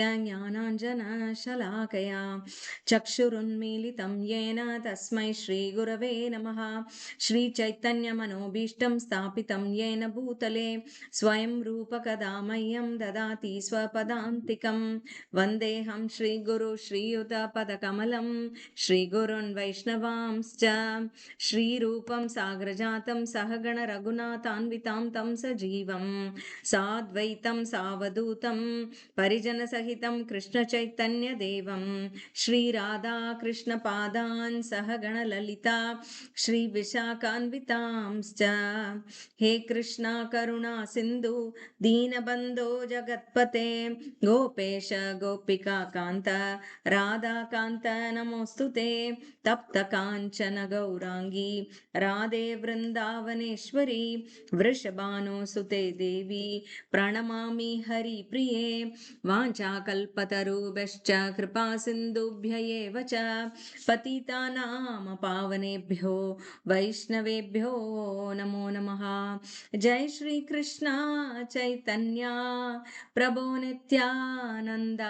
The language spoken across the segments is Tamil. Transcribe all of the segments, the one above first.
ज्ञानाञ्जनशलाकया चक्षुरुन्मीलितं येन तस्मै श्रीगुरवे नमः। श्रीचैतन्यमनोभीष्टं स्थापितं येन भूतले स्वयं रूपकदा मह्यं ददाति स्वपदान्तिकं। वन्देऽहं श्रीगुरु श्रीयुतपदकमलं श्रीगुरुन् वैष्णवांश्च श्रीरूपं साग्रजातं सहगण रघुनाथान्वितां तं सजीवं साद्वैतं सावधूतं परिजनसहितं कृष्णचैतन्यदेवं श्रीराधाकृष्णपादान् सहगणललिता श्रीविशाखान्वितांश्च। हे कृष्णा करुणा सिन्धु दीनबन्धो जगत्पते गोपेश गोपिका कान्त राधाकान्त नमोऽस्तु ते। तप्तकाञ्चन गौराङ्गी राधे वृन्दावनेश्वरी वृषभानुसुते देवी प्रणमामि हरिप्रिये। वाञ्छाकल्पतरुभ्यश्च कृपा सिन्धुभ्य एव च पतितानां पावनेभ्यो वैष्णवेभ्यो नमो नमः। जय श्री कृष्ण चैतन्य प्रभो नित्यानंद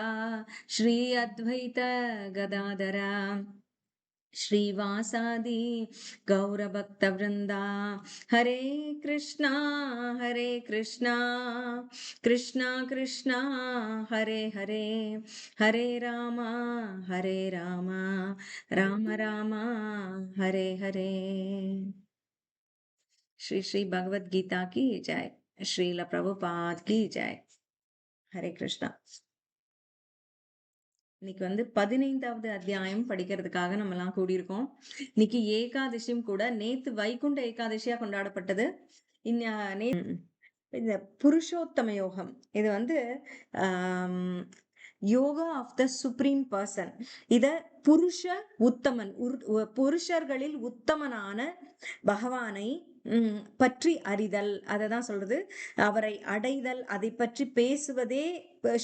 श्री अद्वैत गदाधर श्रीवासादि गौरभक्तवृंदा। हरे कृष्णा कृष्णा कृष्णा हरे हरे, हरे राम राम राम हरे हरे। श्री श्री भगवद गीता की जय, श्रील प्रभुपाद की जय। हरे कृष्णा। இன்னைக்கு 15வது அத்தியாயம் படிக்கிறதுக்காக நம்ம எல்லாம் கூடியிருக்கோம். இன்னைக்கு ஏகாதசியும் கூட. நேத்து வைகுண்ட ஏகாதசியா கொண்டாடப்பட்டது. இந்த புருஷோத்தம யோகம் இது yoga of the supreme person. இத புருஷ உத்தமன், புருஷர்களில் உத்தமனான பகவானை பற்றி அறிதல், அததான் சொல்றது. அவரை அடைதல், அதை பற்றி பேசுவதே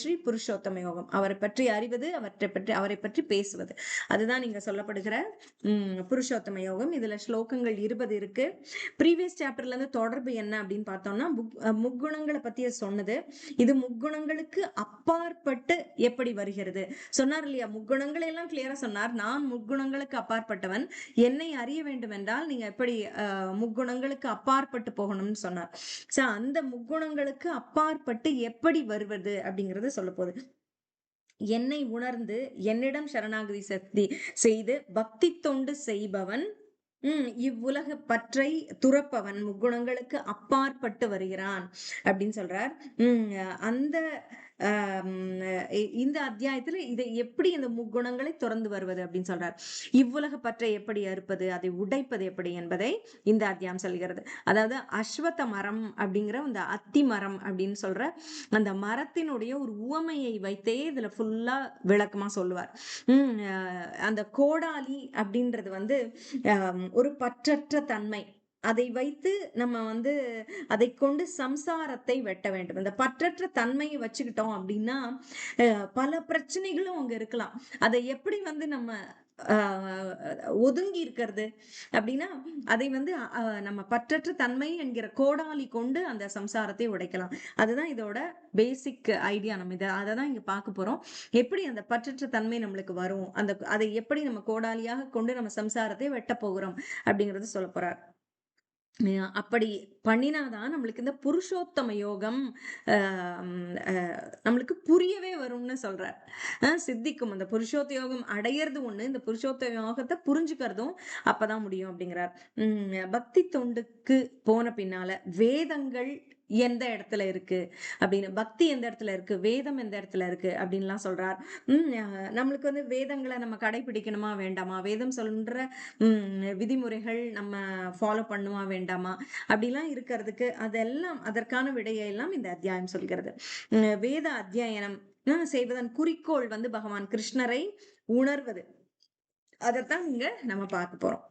ஸ்ரீ புருஷோத்தம யோகம். அவரை பற்றி அறிவது, அவரை பற்றி பேசுவது, அதுதான் நீங்க சொல்லப்படுகிற புருஷோத்தம யோகம். இதுல ஸ்லோகங்கள் 20 இருக்கு. ப்ரீவியஸ் சாப்டர்ல இருந்து தொடர்பு என்ன அப்படின்னு பார்த்தோம்னா, முக்குணங்களை பத்திய சொன்னது. இது முக்குணங்களுக்கு அப்பாற்பட்டு எப்படி வருகிறது சொன்னார் இல்லையா? முக்குணங்களை எல்லாம் கிளியரா சொன்னார். நான் முக்குணங்களுக்கு அப்பாற்பட்டவன், என்னை அறிய வேண்டும் என்றால் நீங்க எப்படி முக்குணங்களுக்கு அப்பாற்பட்டு போகணும்னு சொன்னார். அந்த முக்குணங்களுக்கு அப்பாற்பட்டு எப்படி வருவது அப்படிங்கறத சொல்ல போகுது. என்னை உணர்ந்து என்னிடம் சரணாகதி சக்தி செய்து பக்தி தொண்டு செய்பவன் இவ்வுலக பற்றை துறப்பவன் முக்குணங்களுக்கு அப்பாற்பட்டு வருகிறான் அப்படின்னு சொல்றார். அந்த இந்த அத்தியாயத்துல இதை எப்படி இந்த முக்குணங்களை துறந்து வருவது அப்படின்னு சொல்றார். இவ்வுலக பற்றை எப்படி அறுப்பது, அதை உடைப்பது எப்படி என்பதை இந்த அத்தியாயம் சொல்கிறது. அதாவது அஸ்வத்த மரம் அப்படிங்கிற அந்த அத்தி மரம் அப்படின்னு சொல்ற அந்த மரத்தினுடைய ஒரு உவமையை வைத்தே இதுல ஃபுல்லா விளக்கமா சொல்லுவார். அந்த கோடாலி அப்படின்றது ஒரு பற்றற்ற தன்மை. அதை வைத்து நம்ம அதை கொண்டு சம்சாரத்தை வெட்ட வேண்டும். இந்த பற்றற்ற தன்மையை வச்சுக்கிட்டோம் அப்படின்னா பல பிரச்சனைகளும் அங்க இருக்கலாம். அதை எப்படி நம்ம ஒதுங்கி இருக்கிறது அப்படின்னா, அதை நம்ம பற்றற்ற தன்மை என்கிற கோடாலி கொண்டு அந்த சம்சாரத்தை உடைக்கலாம். அதுதான் இதோட பேசிக் ஐடியா. நம்ம அதை தான் இங்க பார்க்க போறோம். எப்படி அந்த பற்றற்ற தன்மை நம்மளுக்கு வரும், அதை எப்படி நம்ம கோடாலியாக கொண்டு நம்ம சம்சாரத்தை வெட்ட போகிறோம் அப்படிங்கறது சொல்ல போறார். அப்படி பண்ணினாதான் நம்மளுக்கு இந்த புருஷோத்தம யோகம் நம்மளுக்கு புரியவே வரும்னு சொல்றார். சித்திக்கும். அந்த புருஷோத்த யோகம் அடையிறது ஒண்ணு, இந்த புருஷோத்த யோகத்தை புரிஞ்சுக்கிறதும் அப்பதான் முடியும் அப்படிங்கிறார். பக்தி தொண்டுக்கு போன பின்னால வேதங்கள் எந்த இடத்துல இருக்கு அப்படின்னு, பக்தி எந்த இடத்துல இருக்கு, வேதம் எந்த இடத்துல இருக்கு அப்படின்லாம் சொல்றார். நம்மளுக்கு வேதங்களை நம்ம கடைபிடிக்கணுமா வேண்டாமா, வேதம் சொல்ற விதிமுறைகள் நம்ம ஃபாலோ பண்ணுமா வேண்டாமா அப்படிலாம் இருக்கிறதுக்கு அதெல்லாம் அதற்கான விடையெல்லாம் இந்த அத்தியாயம் சொல்கிறது. வேத அத்தியாயனம் செய்வதன் குறிக்கோள் பகவான் கிருஷ்ணரை உணர்வது. அதைத்தான் இங்க நம்ம பார்க்க போறோம்.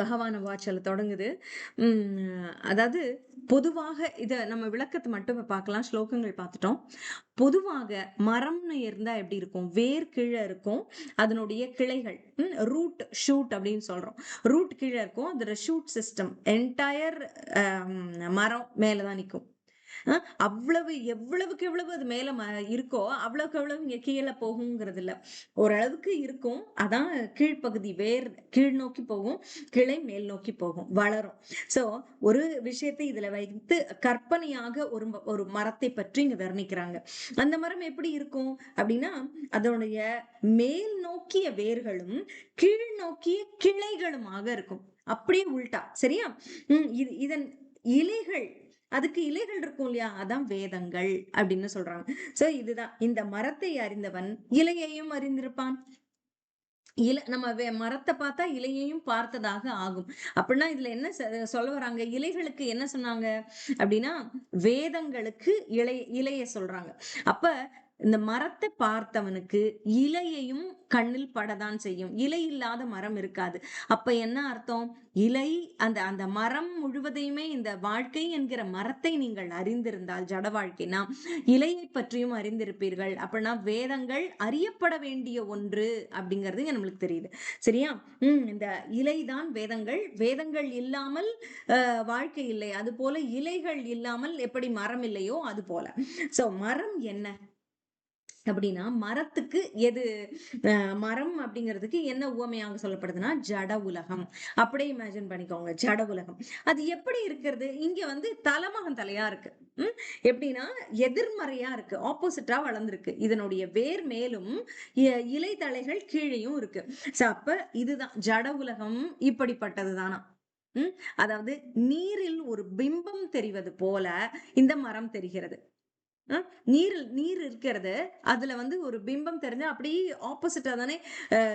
பகவான வாட்சல தொடங்குது. அதாவது பொதுவாக இத நம்ம விளக்கத்தை மட்டும் பார்க்கலாம். ஸ்லோகங்கள் பார்த்துட்டோம். பொதுவாக மரம்னு இருந்தா எப்படி இருக்கும்? வேர் கீழே இருக்கும், அதனுடைய கிளைகள் ரூட் ஷூட் அப்படின்னு சொல்றோம். ரூட் கீழே இருக்கும், அதோட ஷூட் சிஸ்டம் என்டையர் மரம் மேலதான் நிற்கும். அவ்வளவு எவ்வளவுக்கு எவ்வளவு அது மேல இருக்கோ அவ்வளவுக்கு எவ்வளவு இங்க கீழே போகுங்கிறது இல்ல. ஓரளவுக்கு இருக்கும். அதான் கீழ்ப்பகுதி வேர் கீழ் நோக்கி போகும், கிளை மேல் நோக்கி போகும், வளரும். சோ ஒரு விஷயத்தை இதுல வைத்து கற்பனையாக ஒரு மரத்தை பற்றி இங்க வர்ணிக்கிறாங்க. அந்த மரம் எப்படி இருக்கும் அப்படின்னா, அதனுடைய மேல் நோக்கிய வேர்களும் கீழ் நோக்கிய கிளைகளுமாக இருக்கும். அப்படியே உள்டா. சரியா? இதன் இலைகள், அதுக்கு இலைகள் இருக்கும் இல்லையா, அதான் வேதங்கள் அப்படின்னு சொல்றாங்க. சோ இதுதான், இந்த மரத்தை அறிந்தவன் இலையையும் அறிந்திருப்பான். நம்ம மரத்தை பார்த்தா இலையையும் பார்த்ததாக ஆகும். அப்படின்னா இதுல என்ன சொல்ல வராங்க, இலைகளுக்கு என்ன சொன்னாங்க அப்படின்னா வேதங்களுக்கு இலைய சொல்றாங்க. அப்ப இந்த மரத்தை பார்த்தவனுக்கு இலையையும் கண்ணில் படதான் செய்யும். இலை இல்லாத மரம் இருக்காது. அப்ப என்ன அர்த்தம், இலை அந்த அந்த மரம் முழுவதையுமே, இந்த வாழ்க்கை என்கிற மரத்தை நீங்கள் அறிந்திருந்தால், ஜட வாழ்க்கைனா இலையை பற்றியும் அறிந்திருப்பீர்கள். அப்படின்னா வேதங்கள் அறியப்பட வேண்டிய ஒன்று அப்படிங்கிறது நம்மளுக்கு தெரியுது. சரியா? இந்த இலைதான் வேதங்கள். வேதங்கள் இல்லாமல் வாழ்க்கை இல்லை. அது போல இலைகள் இல்லாமல் எப்படி மரம் இல்லையோ அது போல. சோ மரம் என்ன அப்படின்னா, மரத்துக்கு எது மரம் அப்படிங்கிறதுக்கு என்ன உவமையாக சொல்லப்படுதுன்னா ஜட உலகம். அப்படியே இமேஜின் பண்ணிக்கோங்க, ஜட உலகம். அது எப்படி இருக்கிறது, இங்க வந்து தலைமகன் தலையா இருக்கு. எப்படின்னா எதிர்மறையா இருக்கு, ஆப்போசிட்டா வளர்ந்துருக்கு. இதனுடைய வேர் மேலும் இலை தலைகள் கீழேயும் இருக்கு. அப்ப இதுதான் ஜட உலகம். இப்படிப்பட்டது தானா. அதாவது நீரில் ஒரு பிம்பம் தெரிவது போல இந்த மரம் தெரிகிறது. நீர் இருக்கிறது, அதுல வந்து ஒரு பிம்பம் தெரிஞ்சு அப்படியே ஆப்போசிட்டா தானே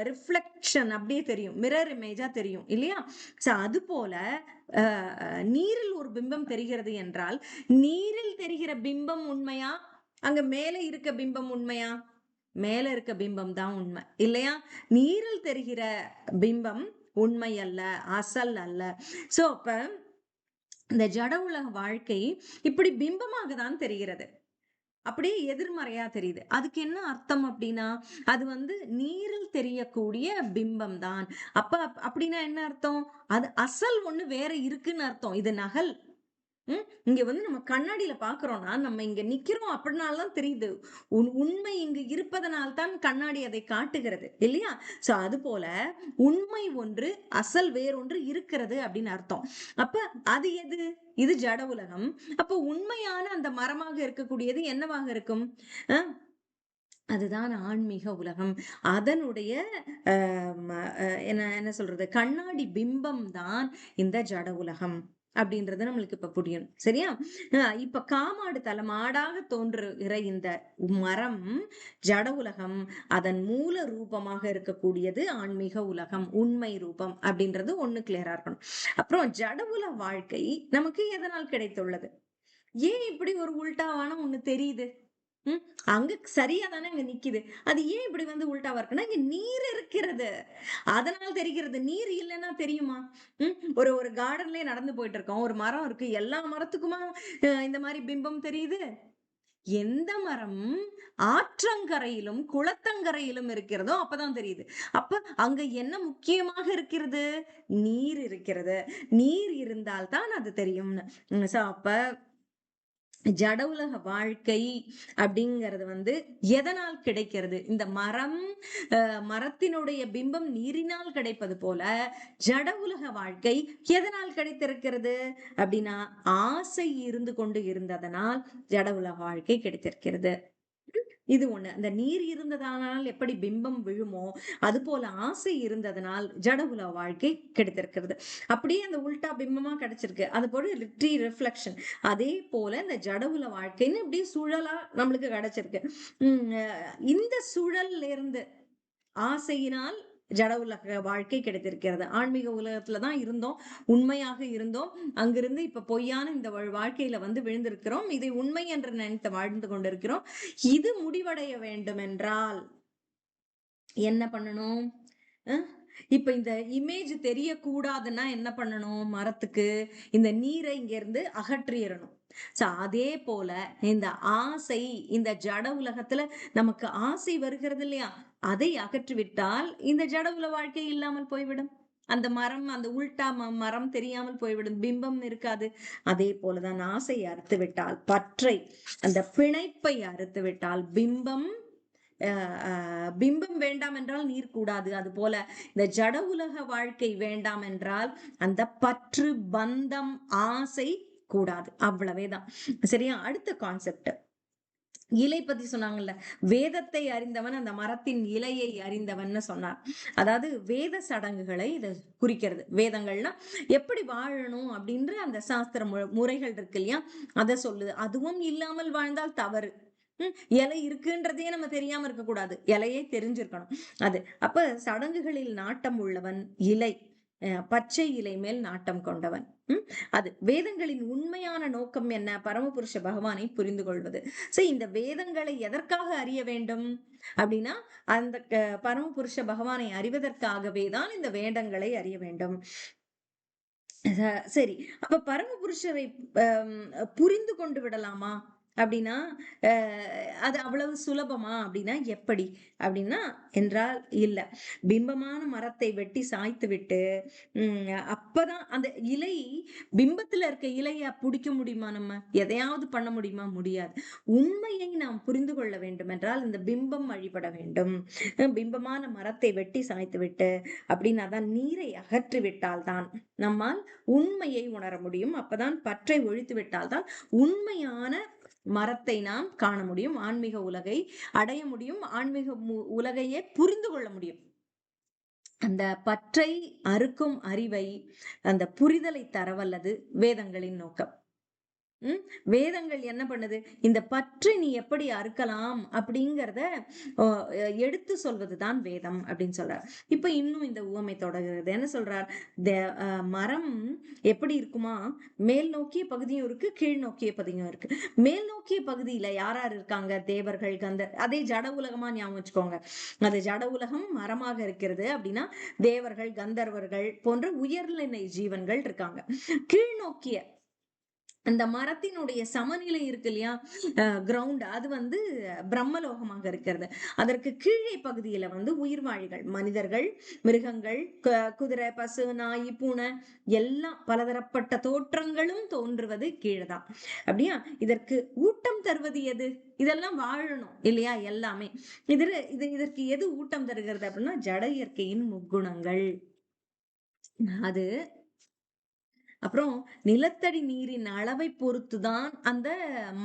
ரிஃப்ளெக்ஷன் அப்படியே தெரியும், மிரர் இமேஜா தெரியும் இல்லையா? அது போல நீரில் ஒரு பிம்பம் தெரிகிறது என்றால், நீரில் தெரிகிற பிம்பம் உண்மையா, அங்க மேல இருக்க பிம்பம் உண்மையா? மேல இருக்க பிம்பம் தான் உண்மை இல்லையா? நீரில் தெரிகிற பிம்பம் உண்மை அல்ல, அசல் அல்ல. சோ அப்ப இந்த ஜட உலக வாழ்க்கை இப்படி பிம்பமாக தான் தெரிகிறது, அப்படியே எதிர்மறையா தெரியுது. அதுக்கு என்ன அர்த்தம் அப்படின்னா, அது வந்து நீரில் தெரியக்கூடிய பிம்பம் தான். அப்ப அப்படின்னா என்ன அர்த்தம், அது அசல் ஒண்ணு வேற இருக்குன்னு அர்த்தம். இது நகல். இங்க வந்து நம்ம கண்ணாடியில பாக்குறோம்னா, நம்ம இங்க நிக்கிறோம் அப்படினால்தான் தெரியுது. உண்மை இங்கு இருப்பதனால்தான் கண்ணாடி அதை காட்டுகிறது இல்லையா? சோ அது போல உண்மை ஒன்று, அசல் வேறொன்று இருக்கிறது அப்படின்னு அர்த்தம். அப்ப அது எது, இது ஜட உலகம். அப்ப உண்மையான அந்த மரமாக இருக்கக்கூடியது என்னவாக இருக்கும்? அதுதான் ஆன்மீக உலகம். அதனுடைய என்ன என்ன சொல்றது, கண்ணாடி பிம்பம் தான் இந்த ஜட உலகம் அப்படின்றது நம்மளுக்கு இப்ப புரியும். சரியா? இப்ப காமாடு தலை மாடாக தோன்றுகிற இந்த மரம் ஜட உலகம், அதன் மூல ரூபமாக இருக்கக்கூடியது ஆன்மீக உலகம், உண்மை ரூபம் அப்படின்றது ஒண்ணு கிளியரா இருக்கணும். அப்புறம் ஜட உலக வாழ்க்கை நமக்கு எதனால் கிடைத்துள்ளது? ஏன் இப்படி ஒரு உல்டாவான ஒண்ணு தெரியுது? அங்க சரியா தானே அங்க நிக்குது. அது ஏன் இப்படி வந்து உல்டாவா இருக்குன்னா, இங்க நீர் இருக்கிறது, அதனால் தெரிகிறது. நீர் இல்லைன்னா தெரியுமா? ஒரு ஒரு கார்டன்லயே நடந்து போயிட்டு இருக்கோம், ஒரு மரம் இருக்கு, எல்லா மரத்துக்குமா இந்த மாதிரி பிம்பம் தெரியுது? எந்த மரம் ஆற்றங்கரையிலும் குளத்தங்கரையிலும் இருக்கிறதோ அப்பதான் தெரியுது. அப்ப அங்க என்ன முக்கியமாக இருக்கிறது? நீர் இருக்கிறது. நீர் இருந்தால் தான் அது தெரியும்னு. அப்ப ஜட உலக வாழ்க்கை அப்படிங்கிறது வந்து எதனால் கிடைக்கிறது? இந்த மரம் மரத்தினுடைய பிம்பம் நீரினால் கிடைப்பது போல ஜட உலக வாழ்க்கை எதனால் கிடைத்திருக்கிறது அப்படின்னா, ஆசை இருந்து கொண்டு இருந்ததனால் ஜட உலக வாழ்க்கை கிடைத்திருக்கிறது. இது ஒண்ணு. அந்த நீர் இருந்ததனால் எப்படி பிம்பம் விழுமோ அது போல ஆசை இருந்ததனால் ஜடகுல வாழ்க்கை கிடைத்திருக்கிறது. அப்படியே அந்த உல்டா பிம்பமா கிடைச்சிருக்கு. அது போல ரிஃப்ளெக்ஷன். அதே போல இந்த ஜடகுல வாழ்க்கைன்னு இப்படி சுழலா நம்மளுக்கு கிடைச்சிருக்கு. இந்த சுழல்ல இருந்து ஆசையினால் ஜட உலக வாழ்க்கை கிடைத்திருக்கிறது. ஆன்மீக உலகத்துலதான் இருந்தோம், உண்மையாக இருந்தோம். அங்கிருந்து இப்ப பொய்யான இந்த வாழ்க்கையில வந்து விழுந்திருக்கிறோம். இதை உண்மை என்று நினைத்து வாழ்ந்து கொண்டிருக்கிறோம். இது முடிவடைய வேண்டும் என்றால் என்ன பண்ணணும்? இப்ப இந்த இமேஜ் தெரியக்கூடாதுன்னா என்ன பண்ணணும்? மரத்துக்கு இந்த நீரை இங்க இருந்து அகற்றிடணும். அதே போல இந்த ஆசை, இந்த ஜட உலகத்துல நமக்கு ஆசை வருகிறது இல்லையா, அதை அகற்றிவிட்டால் இந்த ஜட உலக வாழ்க்கை இல்லாமல் போய்விடும். அந்த மரம், அந்த உல்டா மரம் தெரியாமல் போய்விடும், பிம்பம் இருக்காது. அதே போலதான் ஆசையை அறுத்து விட்டால், பற்றை, அந்த பிணைப்பை அறுத்து விட்டால் பிம்பம், பிம்பம் வேண்டாம் என்றால் நீர் கூடாது. அது போல இந்த ஜட உலக வாழ்க்கை வேண்டாம் என்றால் அந்த பற்று, பந்தம், ஆசை கூடாது. அவ்வளவேதான். சரியா? அடுத்த கான்செப்ட் இலை பத்தி சொன்னாங்கல்ல, வேதத்தை அறிந்தவன் அந்த மரத்தின் இலையை அறிந்தவன் சொன்னார். அதாவது வேத சடங்குகளை இத குறிக்கிறது. வேதங்கள்னா எப்படி வாழணும் அப்படின்ற அந்த சாஸ்திர முறைகள் இருக்கு இல்லையா, அதை சொல்லுது. அதுவும் இல்லாமல் வாழ்ந்தால் தவறு. இலை இருக்குன்றதே நம்ம தெரியாம இருக்க கூடாது, இலையே தெரிஞ்சிருக்கணும். அது அப்ப சடங்குகளில் நாட்டம் உள்ளவன் இலை, பச்சை இலை மேல் நாட்டம் கொண்டவன். அது வேதங்களின் உண்மையான நோக்கம் என்ன? பரமபுருஷ பகவானை புரிந்து கொள்வது. சரி, இந்த வேதங்களை எதற்காக அறிய வேண்டும் அப்படின்னா, அந்த பரமபுருஷ பகவானை அறிவதற்காகவே தான் இந்த வேதங்களை அறிய வேண்டும். சரி, அப்ப பரமபுருஷரை புரிந்து கொண்டு விடலாமா அப்படின்னா, அது அவ்வளவு சுலபமா அப்படின்னா எப்படி அப்படின்னா, என்றால் இல்ல. பிம்பமான மரத்தை வெட்டி சாய்த்து விட்டு அப்பதான் அந்த இலை, பிம்பத்துல இருக்க இலைய பிடிக்க முடியுமா? நம்ம எதையாவது பண்ண முடியுமா? முடியாது. உண்மையை நாம் புரிந்து கொள்ள வேண்டும் என்றால் இந்த பிம்பம் வழிபட வேண்டும். பிம்பமான மரத்தை வெட்டி சாய்த்து விட்டு அப்படின்னா தான், நீரை அகற்றி விட்டால் தான் நம்மால் உண்மையை உணர முடியும். அப்பதான் பற்றை ஒழித்து விட்டால் தான் உண்மையான மரத்தை நாம் காண முடியும், ஆன்மீக உலகை அடைய முடியும், ஆன்மீக உலகையே புரிந்து கொள்ள முடியும். அந்த பற்றை அறுக்கும் அறிவை, அந்த புரிதலை தரவல்லது வேதங்களின் நோக்கம். வேதங்கள் என்ன பண்ணுது? இந்த பற்றை நீ எப்படி அறுக்கலாம் அப்படிங்கிறத எடுத்து சொல்வதுதான் வேதம் அப்படின்னு சொல்றார். இப்ப இன்னும் இந்த உவமை தொடர்கிறது. என்ன சொல்றார்? மரம் எப்படி இருக்குமா, மேல் நோக்கிய பகுதியும் இருக்கு, கீழ் நோக்கிய பகுதியும் இருக்கு. மேல் நோக்கிய பகுதியில யார் யார் இருக்காங்க? தேவர்கள், கந்தர். அதே ஜட உலகமா ஞாபகம் வச்சுக்கோங்க. அது ஜட உலகம் மரமாக இருக்கிறது அப்படின்னா தேவர்கள், கந்தர்வர்கள் போன்ற உயர்நிலை ஜீவன்கள் இருக்காங்க. கீழ் நோக்கிய அந்த மரத்தினுடைய சமநிலை இருக்கு இல்லையா, கிரவுண்ட், அது வந்து பிரம்மலோகமாக இருக்கிறது. அதற்கு கீழே பகுதியில வந்து உயிர்வாழிகள், மனிதர்கள், மிருகங்கள், குதிரை, பசு, நாய், பூனை, எல்லாம் பலதரப்பட்ட தோற்றங்களும் தோன்றுவது கீழதான். அப்படியா? இதற்கு ஊட்டம் தருவது எது? இதெல்லாம் வாழணும் இல்லையா எல்லாமே. இதற்கு எது ஊட்டம் தருகிறது அப்படின்னா ஜட இயற்கையின் முக்குணங்கள். அது அப்புறம் நிலத்தடி நீரின் அளவை பொறுத்துதான் அந்த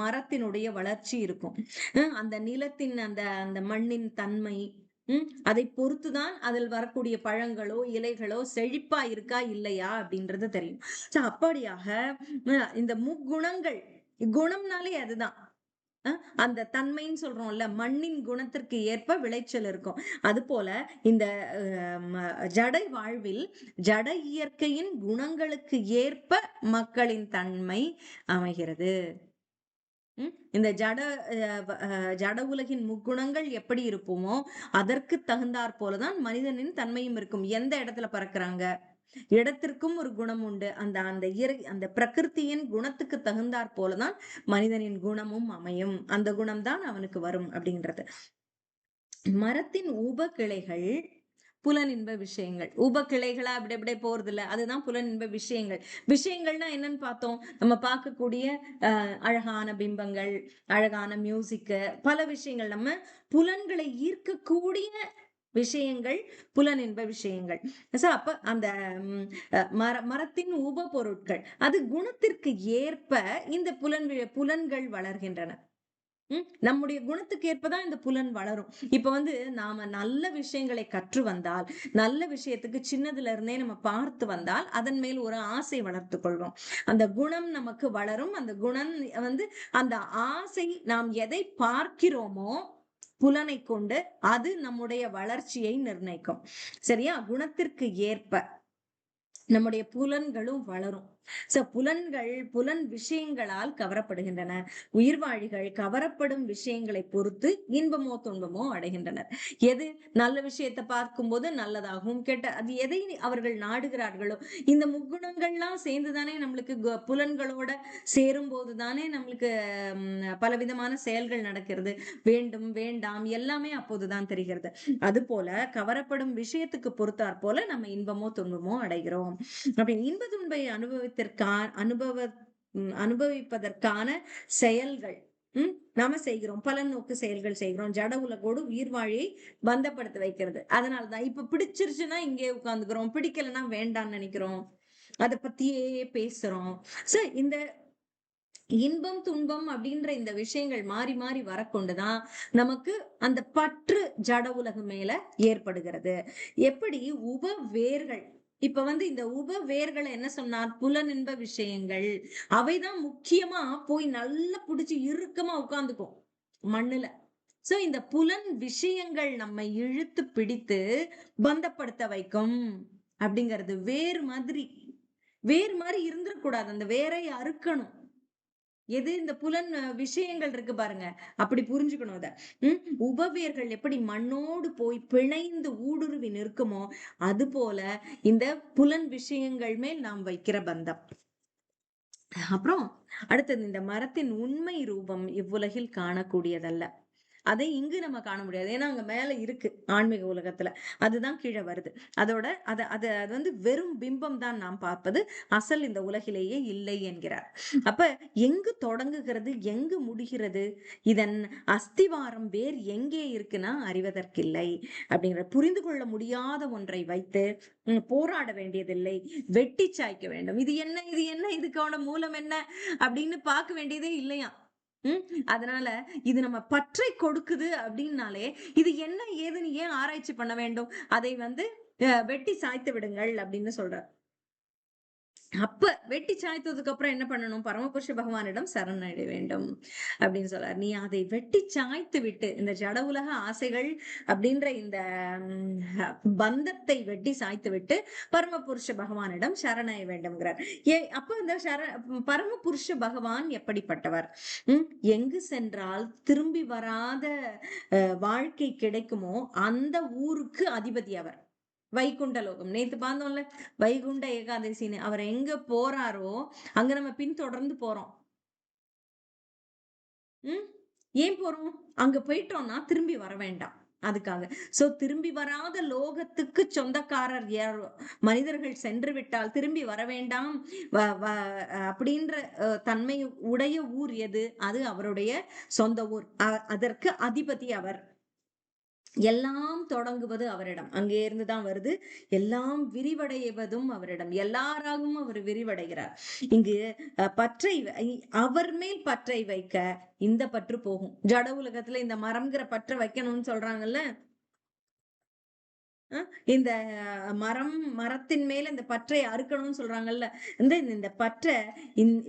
மரத்தினுடைய வளர்ச்சி இருக்கும். அந்த நிலத்தின் அந்த அந்த மண்ணின் தன்மை, அதை பொறுத்துதான் அதில் வரக்கூடிய பழங்களோ இலைகளோ செழிப்பா இருக்கா இல்லையா அப்படின்றது தெரியும். அப்படியாக இந்த முக்குணங்கள், குணம்னாலே அதுதான் அந்த தன்மைன்னு சொல்றோம்ல, மண்ணின் குணத்திற்கு ஏற்ப விளைச்சல் இருக்கும். அது போல இந்த ஜடை வாழ்வில் ஜட இயற்கையின் குணங்களுக்கு ஏற்ப மக்களின் தன்மை அமைகிறது. இந்த ஜட உலகின் முக்குணங்கள் எப்படி இருப்போமோ அதற்கு தகுந்தாற் போலதான் மனிதனின் தன்மையும் இருக்கும். எந்த இடத்துல பறக்குறாங்க, இடத்திற்கும் ஒரு குணம் உண்டு. அந்த அந்த பிரகிருத்தியின் குணத்துக்கு தகுந்தாற் போலதான் மனிதனின் குணமும் அமையும். அந்த குணம்தான் அவனுக்கு வரும் அப்படின்றது. மரத்தின் உப கிளைகள் புலனின்ப விஷயங்கள். உப கிளைகளா அப்படி அப்படியே போறது இல்ல, அதுதான் புலனின்ப விஷயங்கள். விஷயங்கள்னா என்னன்னு பார்த்தோம், நம்ம பார்க்கக்கூடிய அழகான பிம்பங்கள், அழகான மியூசிக், பல விஷயங்கள், நம்ம புலன்களை ஈர்க்கக்கூடிய விஷயங்கள் புலனின்ப விஷயங்கள். அப்ப அந்த மரத்தின் உப பொருட்கள், அது குணத்திற்கு ஏற்ப இந்த புலன்கள் வளர்கின்றன. நம்முடைய குணத்துக்கு ஏற்பதான் இந்த புலன் வளரும். இப்ப வந்து நாம நல்ல விஷயங்களை கற்று வந்தால், நல்ல விஷயத்துக்கு சின்னதுல இருந்தே நம்ம பார்த்து வந்தால் அதன் மேல் ஒரு ஆசை வளர்த்து கொள்வோம். அந்த குணம் நமக்கு வளரும். அந்த குணம் வந்து அந்த ஆசை, நாம் எதை பார்க்கிறோமோ புலனை கொண்டு அது நம்முடைய வளர்ச்சியை நிர்ணயிக்கும். சரியா? குணத்திற்கு ஏற்ப நம்முடைய புலன்களும் வளரும். சோ புலன் விஷயங்களால் கவரப்படுகின்றன. உயிர்வாழிகள் கவரப்படும் விஷயங்களை பொறுத்து இன்பமோ துன்பமோ அடைகின்றனர். எது நல்ல விஷயத்தை பார்க்கும்போது நல்லதாகவும், கெட்ட அது எதை அவர்கள் நாடுகிறார்களோ, இந்த முக்குணங்கள்லாம் சேர்ந்துதானே நம்மளுக்கு புலன்களோட சேரும் போதுதானே நம்மளுக்கு பலவிதமான செயல்கள் நடக்கிறது. வேண்டும் வேண்டாம் எல்லாமே அப்போதுதான் தெரிகிறது. அது போல கவரப்படும் விஷயத்துக்கு பொறுத்தாற் போல நம்ம இன்பமோ துன்பமோ அடைகிறோம். அப்படி இன்ப துன்பை அனுபவிப்பதற்கான செயல்கள் நாம செய்கிறோம். பலன் நோக்கு செயல்கள் செய்கிறோம். ஜட உலகோடு உயிர் வாழியை பந்தப்படுத்த வைக்கிறது. அதனாலதான் இப்ப பிடிச்சிருச்சுன்னா இங்கே உட்கார்ந்துக்கிறோம், பிடிக்கலன்னா வேண்டாம்னு நினைக்கிறோம், அதை பத்தியே பேசுறோம். சோ இந்த இன்பம் துன்பம் அப்படின்ற இந்த விஷயங்கள் மாறி மாறி வரக்கொண்டுதான் நமக்கு அந்த பற்று ஜட உலகம் மேல ஏற்படுகிறது. எப்படி வேர்கள் இப்ப இந்த வேர்களை என்ன சொன்னார்? புலனின்ப விஷயங்கள் அவைதான் முக்கியமா போய் நல்லா புடிச்சு இறுக்கமா உட்கார்ந்துக்கும் மண்ணுல. சோ இந்த புலன் விஷயங்கள் நம்ம இழுத்து பிடித்து பந்தப்படுத்த வைக்கும் அப்படிங்கிறது. வேர் மாதிரி இருந்துடக்கூடாது. அந்த வேரை அறுக்கணும். எது இந்த புலன் விஷயங்கள் இருக்கு பாருங்க, அப்படி புரிஞ்சுக்கணும் அத. உபவேர்கள் எப்படி மண்ணோடு போய் பிணைந்து ஊடுருவி நிற்குமோ அது போல இந்த புலன் விஷயங்கள் மேல் நாம் வைக்கிற பந்தம். அப்புறம் அடுத்தது, இந்த மரத்தின் உண்மை ரூபம் இவ்வுலகில் காணக்கூடியதல்ல. அதை இங்கு நம்ம காண முடியாது. ஏன்னா அங்க மேல இருக்கு ஆன்மீக உலகத்துல, அதுதான் கீழே வருது. அதோட அது வெறும் பிம்பம் தான் நாம் பார்ப்பது, அசல் இந்த உலகிலேயே இல்லை என்கிறார். அப்ப எங்கு தொடங்குகிறது, எங்கு முடிகிறது, இதன் அஸ்திவாரம் வேர் எங்கே இருக்குன்னா அறிவதற்கில்லை அப்படிங்கிற. புரிந்து கொள்ள முடியாத ஒன்றை வைத்து போராட வேண்டியதில்லை, வெட்டி சாய்க்க வேண்டும். இது என்ன, இது என்ன, இதுக்கான மூலம் என்ன அப்படின்னு பார்க்க வேண்டியதே இல்லையா. அதனால இது நம்ம பற்றை கொடுக்குது அப்படின்னாலே இது என்ன ஏதுன்னு ஏன் ஆராய்ச்சி பண்ண வேண்டும்? அதை வெட்டி சாய்த்து விடுங்கள் அப்படின்னு சொல்ற. அப்ப வெட்டி சாய்த்ததுக்கு அப்புறம் என்ன பண்ணணும்? பரமபுருஷ பகவானிடம் சரணடைய வேண்டும் அப்படின்னு சொல்றார். நீ அதை வெட்டி சாய்த்து விட்டு இந்த ஜட உலக ஆசைகள் அப்படின்ற இந்த பந்தத்தை வெட்டி சாய்த்து விட்டு பரமபுருஷ பகவானிடம் சரணடைய வேண்டும்ங்கிறார். அப்ப இந்த பரமபுருஷ பகவான் எப்படிப்பட்டவர்? எங்கு சென்றால் திரும்பி வராத வாழ்க்கை கிடைக்குமோ அந்த ஊருக்கு அதிபதி அவர். வைகுண்ட லோகம் நேத்து பார்த்தோம்ல, வைகுண்ட ஏகாதசின்னு. அவர் எங்க போறாரோ அங்க நம்ம பின்தொடர்ந்து போறோம். ஏன் போறோம்? அங்க போயிட்டோம்னா திரும்பி வர வேண்டாம் அதுக்காக. சோ திரும்பி வராத லோகத்துக்கு சொந்தக்காரர் மனிதர்கள் சென்று விட்டால் திரும்பி வர வேண்டாம் அப்படின்ற தன்மை உடைய ஊர் எது? அது அவருடைய சொந்த ஊர். அதற்கு அதிபதி அவர். எல்லாம் தொடங்குவது அவரிடம், அங்கே இருந்துதான் வருது. எல்லாம் விரிவடைவதும் அவரிடம், எல்லாராகவும் அவர் விரிவடைகிறார். இங்கு பற்றை அவர் மேல் பற்றை வைக்க இந்த பற்று போகும். ஜட உலகத்துல இந்த மரம்ங்கிற பற்றை வைக்கணும்னு சொல்றாங்கல்ல, இந்த மரத்தின் மேல இந்த பற்றை அறுக்கணும்னு சொல்றாங்கல்ல, இந்த பற்றை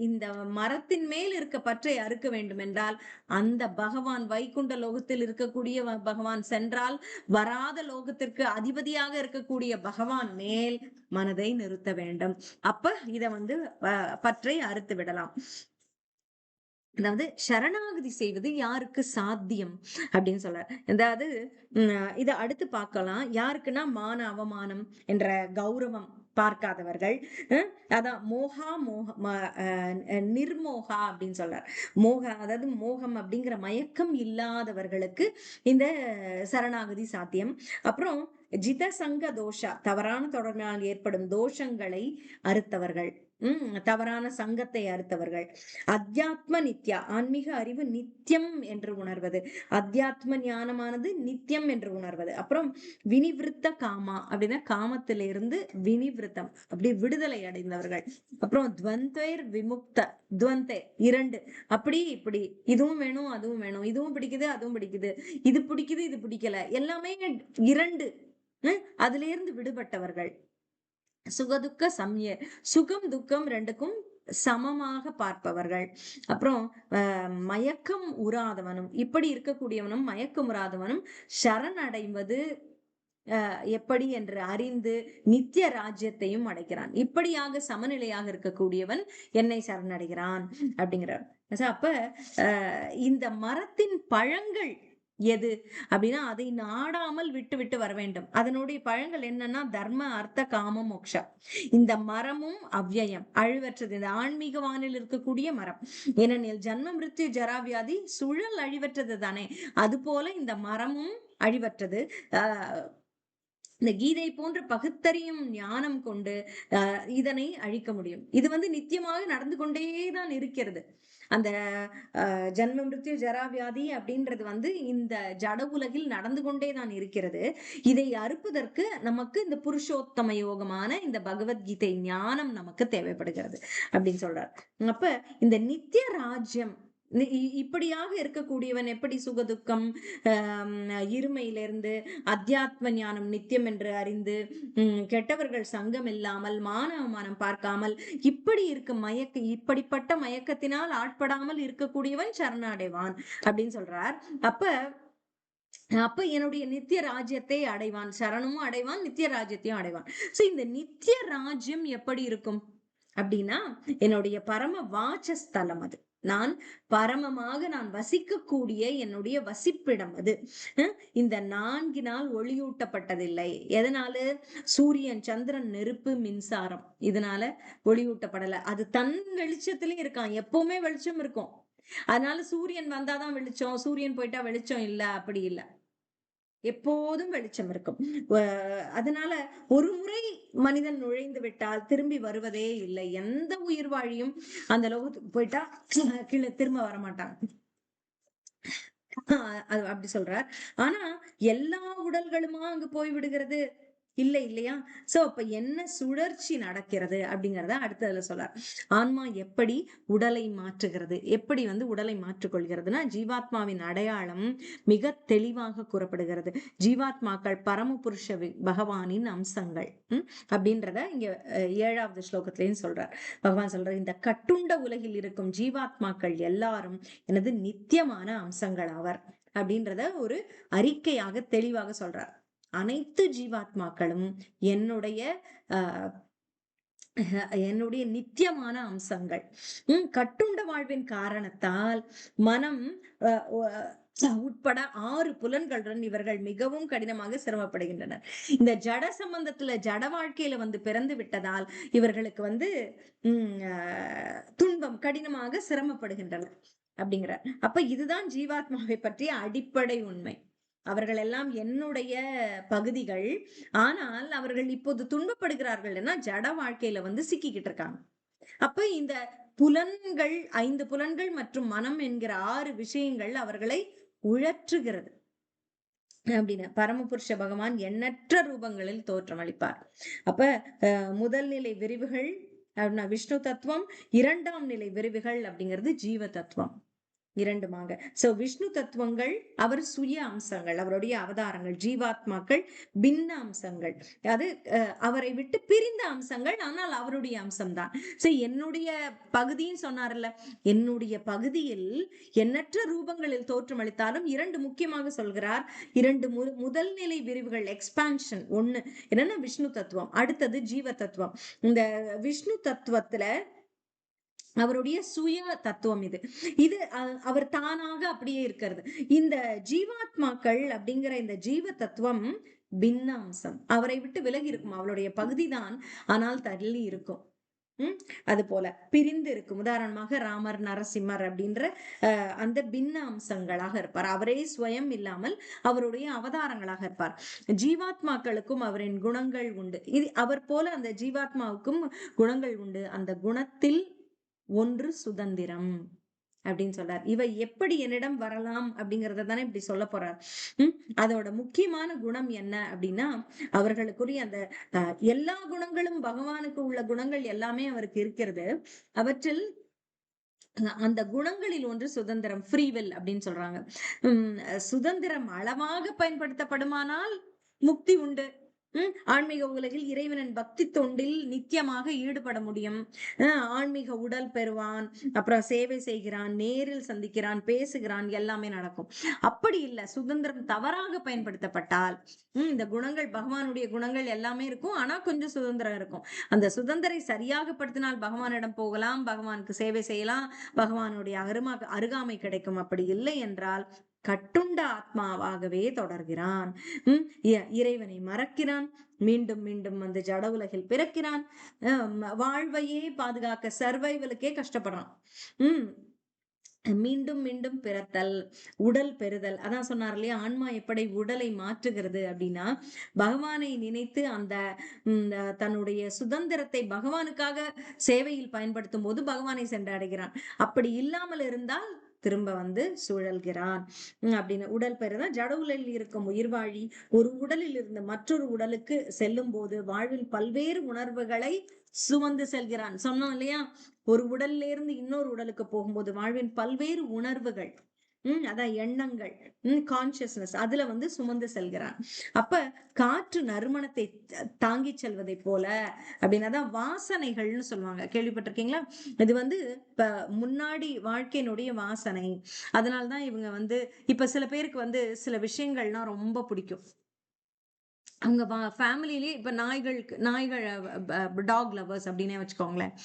இந்த மரத்தின் மேல் இருக்க பற்றை அறுக்க வேண்டும் என்றால் அந்த பகவான் வைகுண்ட லோகத்தில் இருக்கக்கூடிய பகவான் சென்றால் வராத லோகத்திற்கு அதிபதியாக இருக்கக்கூடிய பகவான் மேல் மனதை நிறுத்த வேண்டும். அப்ப இத பற்றை அறுத்து விடலாம். அதாவது சரணாகதி செய்வது யாருக்கு சாத்தியம் அப்படின்னு சொல்றார். அதாவது இத அடுத்து பார்க்கலாம். யாருக்குன்னா மான அவமானம் என்ற கௌரவம் பார்க்காதவர்கள், அதான் நிர்மோகா அப்படின்னு சொல்றார். அதாவது மோகம் அப்படிங்கிற மயக்கம் இல்லாதவர்களுக்கு இந்த சரணாகதி சாத்தியம். அப்புறம் ஜிதசங்க தோஷா, தவறான தொடர்பினால் ஏற்படும் தோஷங்களை அறுத்தவர்கள், தவறான சங்கத்தை அறுத்தவர்கள். அத்தியாத்ம நித்யா, ஆன்மீக அறிவு நித்தியம் என்று உணர்வது, அத்தியாத்ம ஞானமானது நித்தியம் என்று உணர்வது. அப்புறம் வினிவிருத்த காமா அப்படின்னா காமத்திலிருந்து வினிவிருத்தம், அப்படி விடுதலை அடைந்தவர்கள். அப்புறம் துவந்தேர் விமுக்த, துவந்தே இரண்டு, அப்படி இப்படி, இதுவும் வேணும் அதுவும் வேணும், இதுவும் பிடிக்குது அதுவும் பிடிக்குது, இது பிடிக்குது இது பிடிக்கல, எல்லாமே இரண்டு, அதுல இருந்து விடுபட்டவர்கள். சுகதுக்க சம்ய, சுகம் துக்கம் ரெண்டுக்கும் சமமாக பார்ப்பவர்கள். அப்புறம் மயக்கம் உறாதவனும், இப்படி இருக்கக்கூடியவனும் மயக்கம் உறாதவனும் சரண் அடைவது எப்படி என்று அறிந்து நித்திய ராஜ்யத்தையும் அடைகிறான். இப்படியாக சமநிலையாக இருக்கக்கூடியவன் என்னை சரணடைகிறான் அப்படிங்கிறார். அப்ப இந்த மரத்தின் பழங்கள் எது அப்படின்னா அதை நாடாமல் விட்டு விட்டு வர வேண்டும். அதனுடைய பழங்கள் என்னன்னா தர்ம அர்த்த காம மோக்ஷா. இந்த மரமும் அவ்யயம், அழிவற்றது. இந்த ஆன்மீக வானில் இருக்கக்கூடிய மரம். ஏனெனில் ஜன்ம மிருத்யு ஜராவியாதி சுழல் அழிவற்றது தானே, அது போல இந்த மரமும் அழிவற்றது. இந்த கீதை போன்ற பகுத்தறியும் ஞானம் கொண்டு இதனை அழிக்க முடியும். இது நித்தியமாக நடந்து கொண்டேதான் இருக்கிறது. அந்த ஜன்ம மிருத்யு ஜராவியாதி அப்படின்றது இந்த ஜட உலகில் நடந்து கொண்டேதான் இருக்கிறது. இதை அறுப்பதற்கு நமக்கு இந்த புருஷோத்தம யோகமான இந்த பகவத்கீதை ஞானம் நமக்கு தேவைப்படுகிறது அப்படின்னு சொல்றார். அப்ப இந்த நித்திய ராஜ்யம் இப்படியாக இருக்கக்கூடியவன் எப்படி சுகதுக்கம் இருமையிலிருந்து அத்தியாத்ம ஞானம் நித்தியம் என்று அறிந்து கெட்டவர்கள் சங்கம் இல்லாமல் மானவமானம் பார்க்காமல் இப்படி இருக்கும் இப்படிப்பட்ட மயக்கத்தினால் ஆட்படாமல் இருக்கக்கூடியவன் சரணடைவான் அப்படின்னு சொல்றார். அப்ப என்னுடைய நித்திய ராஜ்யத்தை அடைவான், சரணமும் அடைவான், நித்திய ராஜ்யத்தையும் அடைவான். சோ இந்த நித்திய ராஜ்யம் எப்படி இருக்கும் அப்படின்னா என்னுடைய பரம வாசஸ்தலம், அது நான் பரமமாக நான் வசிக்கக்கூடிய என்னுடைய வசிப்பிடம் அது. இந்த 4 நாள் ஒளியூட்டப்பட்டதில்லை. எதனால? சூரியன், சந்திரன், நெருப்பு, மின்சாரம், இதனால ஒளியூட்டப்படல. அது தன் வெளிச்சத்திலே இருக்கான், எப்பவுமே வெளிச்சம் இருக்கும். அதனால சூரியன் வந்தாதான் வெளிச்சம், சூரியன் போயிட்டா வெளிச்சம் இல்ல, அப்படி இல்லை, எப்போதும் வெளிச்சம் இருக்கும். அதனால ஒரு முறை மனிதன் நுழைந்து விட்டால் திரும்பி வருவதே இல்லை. எந்த உயிர் வாழியும் அந்த லோகத்துக்கு போயிட்டா கீழே திரும்ப வரமாட்டாங்க. அது அப்படி சொல்றார். ஆனா எல்லா உடல்களுமா அங்கு போய் விடுகிறது இல்லை இல்லையா? சோ அப்ப என்ன சுழற்சி நடக்கிறது அப்படிங்கறத அடுத்ததுல சொல்றார். ஆன்மா எப்படி உடலை மாற்றுகிறது, எப்படி உடலை மாற்றிக்கொள்கிறதுனா ஜீவாத்மாவின் அடையாளம் மிக தெளிவாக கூறப்படுகிறது. ஜீவாத்மாக்கள் பரமபுருஷ பகவானின் அம்சங்கள் அப்படின்றத இங்க 7வது ஸ்லோகத்திலையும் சொல்றார். பகவான் சொல்றார், இந்த கட்டுண்ட உலகில் இருக்கும் ஜீவாத்மாக்கள் எல்லாரும் எனது நித்தியமான அம்சங்கள் ஆவர் அப்படின்றத ஒரு அறிக்கையாக தெளிவாக சொல்றார். அனைத்து ஜீவாத்மாக்களும் என்னுடைய நித்தியமான அம்சங்கள். கட்டுண்ட வாழ்வின் காரணத்தால் மனம் உட்பட 6 புலன்களுடன் இவர்கள் மிகவும் கடினமாக சிரமப்படுகின்றனர். இந்த ஜட சம்பந்தத்துல ஜட வாழ்க்கையில பிறந்து விட்டதால் இவர்களுக்கு துன்பம், கடினமாக சிரமப்படுகின்றனர் அப்படிங்கிற. அப்ப இதுதான் ஜீவாத்மாவை பற்றிய அடிப்படை உண்மை. அவர்கள் எல்லாம் என்னுடைய பகுதிகள். ஆனால் அவர்கள் இப்போது துன்பப்படுகிறார்கள், ஜட வாழ்க்கையில சிக்கிக்கிட்டு இருக்காங்க. அப்ப இந்த புலன்கள், 5 புலன்கள் மற்றும் மனம் என்கிற 6 விஷயங்கள் அவர்களை உழற்றுகிறது அப்படின்னு பரமபுருஷ பகவான் எண்ணற்ற ரூபங்களில் தோற்றமளிப்பார். அப்ப முதல் நிலை விரிவுகள் அப்படின்னா விஷ்ணு தத்துவம், 2ஆம் நிலை விரிவுகள் அப்படிங்கிறது ஜீவ தத்துவம். இரண்டுமாக. சோ விஷ்ணு தத்துவங்கள் அவர் சுய அம்சங்கள், அவருடைய அவதாரங்கள். ஜீவாத்மாக்கள் பின்ன அம்சங்கள், அது அவரை விட்டு பிரிந்த அம்சங்கள், ஆனால் அவருடைய அம்சம்தான். சோ என்னுடைய பகுதின்னு சொன்னார்ல, என்னுடைய பகுதியில் எண்ணற்ற ரூபங்களில் தோற்றமளித்தாலும் 2 முக்கியமாக சொல்கிறார். 2 முதல் நிலை விரிவுகள், எக்ஸ்பான்ஷன். ஒண்ணு என்னன்னா விஷ்ணு தத்துவம், அடுத்தது ஜீவ தத்துவம். இந்த விஷ்ணு தத்துவத்துல அவருடைய சுய தத்துவம் இது அவர் தானாக அப்படியே இருக்கிறது. இந்த ஜீவாத்மாக்கள் அப்படிங்கிற இந்த ஜீவ தத்துவம் பின்ன அம்சம், அவரை விட்டு விலகி இருக்கும், அவளுடைய பகுதிதான், ஆனால் தள்ளி இருக்கும். அது போல பிரிந்து இருக்கும். உதாரணமாக ராமர், நரசிம்மர் அப்படின்ற அந்த பின்ன அம்சங்களாக இருப்பார். அவரே ஸ்வயம் இல்லாமல் அவருடைய அவதாரங்களாக இருப்பார். ஜீவாத்மாக்களுக்கும் அவரின் குணங்கள் உண்டு. இது அவர் போல அந்த ஜீவாத்மாவுக்கும் குணங்கள் உண்டு. அந்த குணத்தில் ஒன்று சுதந்திரம் அப்படின்னு சொல்றார். இவை எப்படி என்னிடம் வரலாம் அப்படிங்கறத தானே இப்படி சொல்ல போறார். அதோட முக்கியமான குணம் என்ன அப்படின்னா, அவர்களுக்குரிய அந்த எல்லா குணங்களும், பகவானுக்கு உள்ள குணங்கள் எல்லாமே அவருக்கு இருக்கிறது. அவற்றில் அந்த குணங்களில் ஒன்று சுதந்திரம், ஃப்ரீவில் அப்படின்னு சொல்றாங்க. சுதந்திரம் அளவாக பயன்படுத்தப்படுமானால் முக்தி உண்டு. ஆன்மீக உலகில் இறைவனின் பக்தி தொண்டில் நித்தியமாக ஈடுபட முடியும். ஆன்மீக உடல் பெறுவான், அப்புறம் சேவை செய்கிறான், நேரில் சந்திக்கிறான், பேசுகிறான், எல்லாமே நடக்கும். அப்படி இல்ல, சுதந்திரம் தவறாக பயன்படுத்தப்பட்டால் இந்த குணங்கள், பகவானுடைய குணங்கள் எல்லாமே இருக்கும், ஆனா கொஞ்சம் சுதந்திரம் இருக்கும். அந்த சுதந்திரை சரியாக படுத்தினால் பகவானிடம் போகலாம், பகவானுக்கு சேவை செய்யலாம், பகவானுடைய அருகாமை கிடைக்கும். அப்படி இல்லை என்றால் கட்டுண்ட ஆத்மாவாகவே தொடர்கிறான். இறைவனை மறக்கிறான், மீண்டும் மீண்டும் வந்து ஜட உலகில் பிறக்கிறான், வாழ்வையே பாதுகாக்க சர்வைவலுக்கே கஷ்டப்படுறான். மீண்டும் மீண்டும் பிறத்தல், உடல் பெறுதல். அதான் சொன்னார் இல்லையா, ஆன்மா எப்படி உடலை மாற்றுகிறது அப்படின்னா, பகவானை நினைத்து அந்த தன்னுடைய சுதந்திரத்தை பகவானுக்காக சேவையில் பயன்படுத்தும் போது பகவானை சென்றடைகிறான். அப்படி இல்லாமல் இருந்தால் திரும்ப வந்து சுழல்கிறான் அப்படின்னு. உடல் பெறுதான் ஜட உலகில் இருக்கும் உயிர்வாழி ஒரு உடலில் இருந்து மற்றொரு உடலுக்கு செல்லும் போது வாழ்வில் பல்வேறு உணர்வுகளை சுமந்து செல்கிறான். சொன்னோம் இல்லையா, ஒரு உடல்ல இருந்து இன்னொரு உடலுக்கு போகும்போது வாழ்வின் பல்வேறு உணர்வுகள், அதான் எண்ணங்கள், கான்சியஸ்னஸ், அதுல வந்து சுமந்து செல்கிறான். அப்ப காற்று நறுமணத்தை தாங்கி செல்வதை போல அப்படின்னாதான் வாசனைகள்னு சொல்லுவாங்க. கேள்விப்பட்டிருக்கீங்களா? இது வந்து இப்ப முன்னாடி வாழ்க்கையினுடைய வாசனை. அதனாலதான் இவங்க வந்து இப்ப சில பேருக்கு வந்து சில விஷயங்கள்னா ரொம்ப பிடிக்கும். அவங்க ஃபேமிலிலேயே இப்ப நாய்கள் டாக் லவர்ஸ் அப்படின்னே வச்சுக்கோங்களேன்.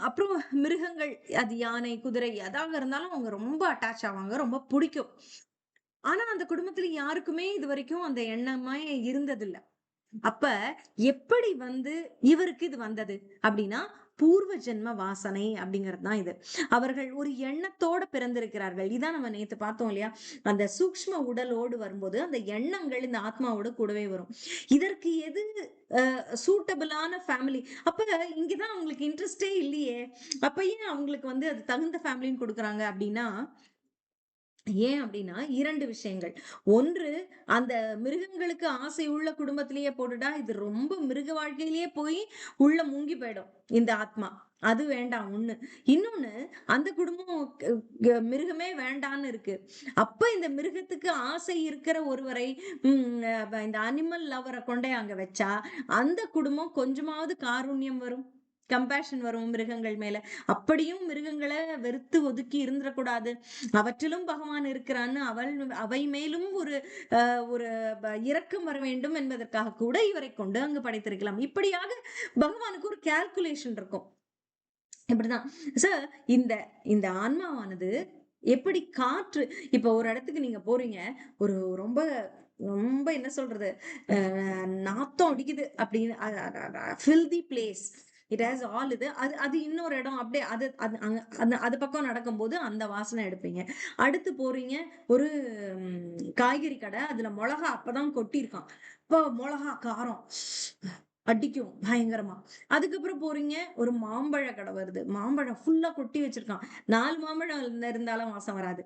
அப்புறம் மிருகங்கள், அது யானை, குதிரை எதாக இருந்தாலும் அவங்க ரொம்ப அட்டாச் ஆவாங்க, ரொம்ப பிடிக்கும். ஆனா அந்த குடும்பத்துல யாருக்குமே இது வரைக்கும் அந்த எண்ணமே இருந்ததில்ல. அப்ப எப்படி வந்து இவருக்கு இது வந்தது அப்படின்னா, பூர்வ ஜென்ம வாசனை அப்படிங்கிறது தான் இது. அவர்கள் ஒரு எண்ணத்தோட பிறந்திருக்கிறார்கள். இதான் நம்ம நேத்து பார்த்தோம் இல்லையா, அந்த சூக்ஷ்ம உடலோடு வரும்போது அந்த எண்ணங்கள் இந்த ஆத்மாவோட கூடவே வரும். இதற்கு எது சூட்டபிளான ஃபேமிலி? அப்ப இங்கதான் அவங்களுக்கு இன்ட்ரெஸ்டே இல்லையே, அப்ப ஏன் அவங்களுக்கு வந்து அது தகுந்த ஃபேமிலின்னு கொடுக்குறாங்க அப்படின்னா, ஏன் அப்படின்னா 2 விஷயங்கள். ஒன்று, அந்த மிருகங்களுக்கு ஆசை உள்ள குடும்பத்திலேயே போட்டுட்டா, இது ரொம்ப மிருக வாழ்க்கையிலேயே போய் உள்ள முங்கி போயிடும் இந்த ஆத்மா. அது வேண்டாம் ஒண்ணு. இன்னொன்னு, அந்த குடும்பம் மிருகமே வேண்டான்னு இருக்கு. அப்ப இந்த மிருகத்துக்கு ஆசை இருக்கிற ஒருவரை, இந்த அனிமல் லவ்வர கொண்டே அங்க வச்சா, அந்த குடும்பம் கொஞ்சமாவது காருண்யம் வரும், கம்பேஷன் வரும் மிருகங்கள் மேல. அப்படியும் மிருகங்களை வெறுத்து ஒதுக்கி இருந்துடக்கூடாது, அவற்றிலும் பகவான் இருக்கிறான்னு அவை மேலும் ஒரு ஒரு இரக்கம் வர வேண்டும் என்பதற்காக கூட இவரை கொண்டு அங்கு படைத்திருக்கலாம். இப்படியாக பகவானுக்கு ஒரு கால்குலேஷன் இருக்கும். இப்படிதான் சார் இந்த இந்த ஆன்மாவானது எப்படி காற்று, இப்ப ஒரு இடத்துக்கு நீங்க போறீங்க, ஒரு ரொம்ப ரொம்ப என்ன சொல்றது, நாத்தம் அடிக்குது அப்படின்னு, filthy place, it has all இது, அது அது இன்னொரு இடம் அப்படியே, அது அது அது பக்கம் நடக்கும்போது அந்த வாசனை எடுப்பீங்க. அடுத்து போறீங்க ஒரு காய்கறி கடை, அதுல மிளகா அப்பதான் கொட்டியிருக்கான், இப்போ மிளகா காரம் அடிக்கும் பயங்கரமா. அதுக்கப்புறம் போறீங்க, ஒரு மாம்பழ கடை வருது, மாம்பழம் ஃபுல்லா கொட்டி வச்சிருக்கான், 4 மாம்பழம் இருந்தாலும் வாசம் வராது.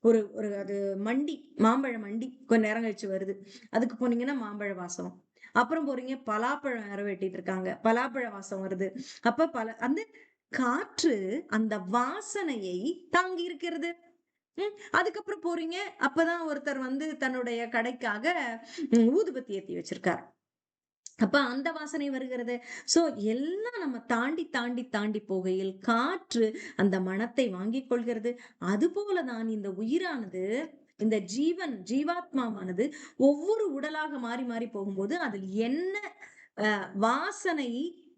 ஒரு ஒரு அது மண்டி, மாம்பழ மண்டி கொஞ்ச நேரம் கழிச்சு வருது, அதுக்கு போனீங்கன்னா மாம்பழ வாசம். அப்புறம் போறீங்க, பலாப்பழம் யாரோ வெட்டிட்டு இருக்காங்க, பலாப்பழ வாசம் வருது. அப்ப அந்த காற்று அந்த வாசனையை தாங்கி இருக்கிறது. அதுக்கப்புறம் போறீங்க, அப்பதான் ஒருத்தர் வந்து தன்னுடைய கடைக்காக ஊதுபத்தி ஏத்தி வச்சிருக்கார், அப்ப அந்த வாசனை வருகிறது. சோ எல்லாம் நம்ம தாண்டி தாண்டி தாண்டி போகையில் காற்று அந்த மனத்தை வாங்கிக் கொள்கிறது. அது போலதான் இந்த உயிரானது, இந்த ஜீவாத்மாவானது ஒவ்வொரு உடலாக மாறி மாறி போகும்போது அதில் என்ன வாசனை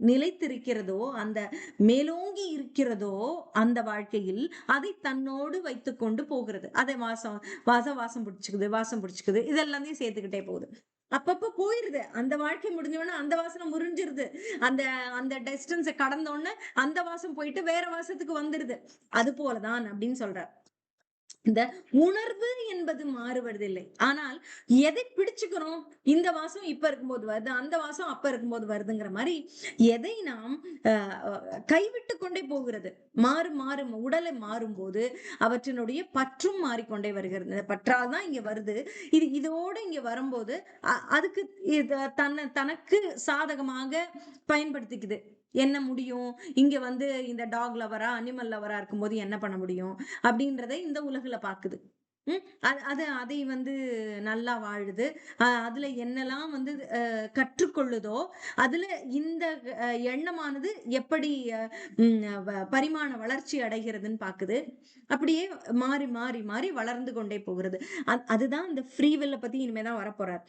நிலைத்திருக்கிறதோ, அந்த மேலோங்கி இருக்கிறதோ அந்த வாழ்க்கையில், அதை தன்னோடு வைத்துக் கொண்டு போகிறது. அதை வாசம் வாசம் வாசம் பிடிச்சுக்குது, இதெல்லாத்தையும் சேர்த்துக்கிட்டே போகுது. அப்பப்ப போயிருது, அந்த வாழ்க்கை முடிஞ்ச உடனே அந்த வாசனை முறிஞ்சிருது, அந்த அந்த டிஸ்டன்ஸை கடந்த உடனே அந்த வாசம் போயிட்டு வேற வாசத்துக்கு வந்துருது. அது போலதான் அப்படின்னு சொல்ற. இந்த உணர்வு என்பது மாறுவதில்லை, ஆனால் எதை பிடிச்சுக்கிறோம், இந்த வாசம் இப்ப இருக்கும்போது வருது, அந்த வாசம் அப்ப இருக்கும்போது வருதுங்கிற மாதிரி எதை நாம் கைவிட்டு கொண்டே போகிறது. மாறும் உடலை மாறும் போது அவற்றினுடைய பற்றும் மாறிக்கொண்டே வருகிறது. பற்றால் தான் இங்க வருது, இதோட இங்க வரும்போது அதுக்கு தனக்கு சாதகமாக பயன்படுத்திக்குது. என்ன முடியும் இங்க வந்து, இந்த டாக் லவரா அனிமல் லவரா இருக்கும்போது என்ன பண்ண முடியும் அப்படின்றதை இந்த உலகுல பாக்குது. அதை வந்து நல்லா வாழுது. அதுல என்னெல்லாம் வந்து கற்றுக்கொள்ளுதோ, அதுல இந்த எண்ணமானது எப்படி பரிமாண வளர்ச்சி அடைகிறதுன்னு பாக்குது. அப்படியே மாறி மாறி மாறி வளர்ந்து கொண்டே போகிறது. அதுதான் இந்த ஃப்ரீ வில்ல பத்தி இனிமேதான் வரப்போறார்.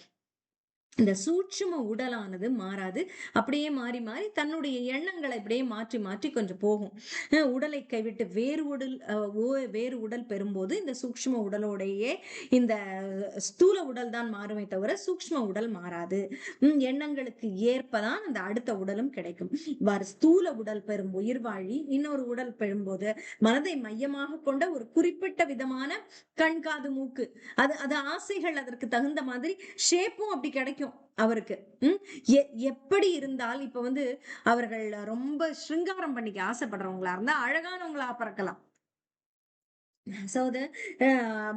இந்த சூட்சும உடலானது மாறாது. அப்படியே மாறி மாறி தன்னுடைய எண்ணங்களை இப்படியே மாற்றி மாற்றி கொஞ்சம் போகும். உடலை கைவிட்டு வேறு உடல் பெறும்போது இந்த சூக்ஷ்ம உடலோடையே இந்த ஸ்தூல உடல் தான் மாறுமே தவிர சூக்ஷ்ம உடல் மாறாது. எண்ணங்களுக்கு ஏற்பதான் அந்த அடுத்த உடலும் கிடைக்கும். ஸ்தூல உடல் பெறும் உயிர்வாழி இன்னொரு உடல் பெறும்போது மனதை மையமாக கொண்ட ஒரு குறிப்பிட்ட விதமான கண் காது மூக்கு அது அது ஆசைகள் அதற்கு தகுந்த மாதிரி ஷேப்பும் அப்படி கிடைக்கும் அவருக்கு. எப்படி இருந்தால் இப்ப வந்து அவர்கள் ரொம்ப சிருங்காரம் பண்ணிக்க ஆசைப்படுறவங்களா இருந்தா அழகானவங்களா பிறக்கலாம்.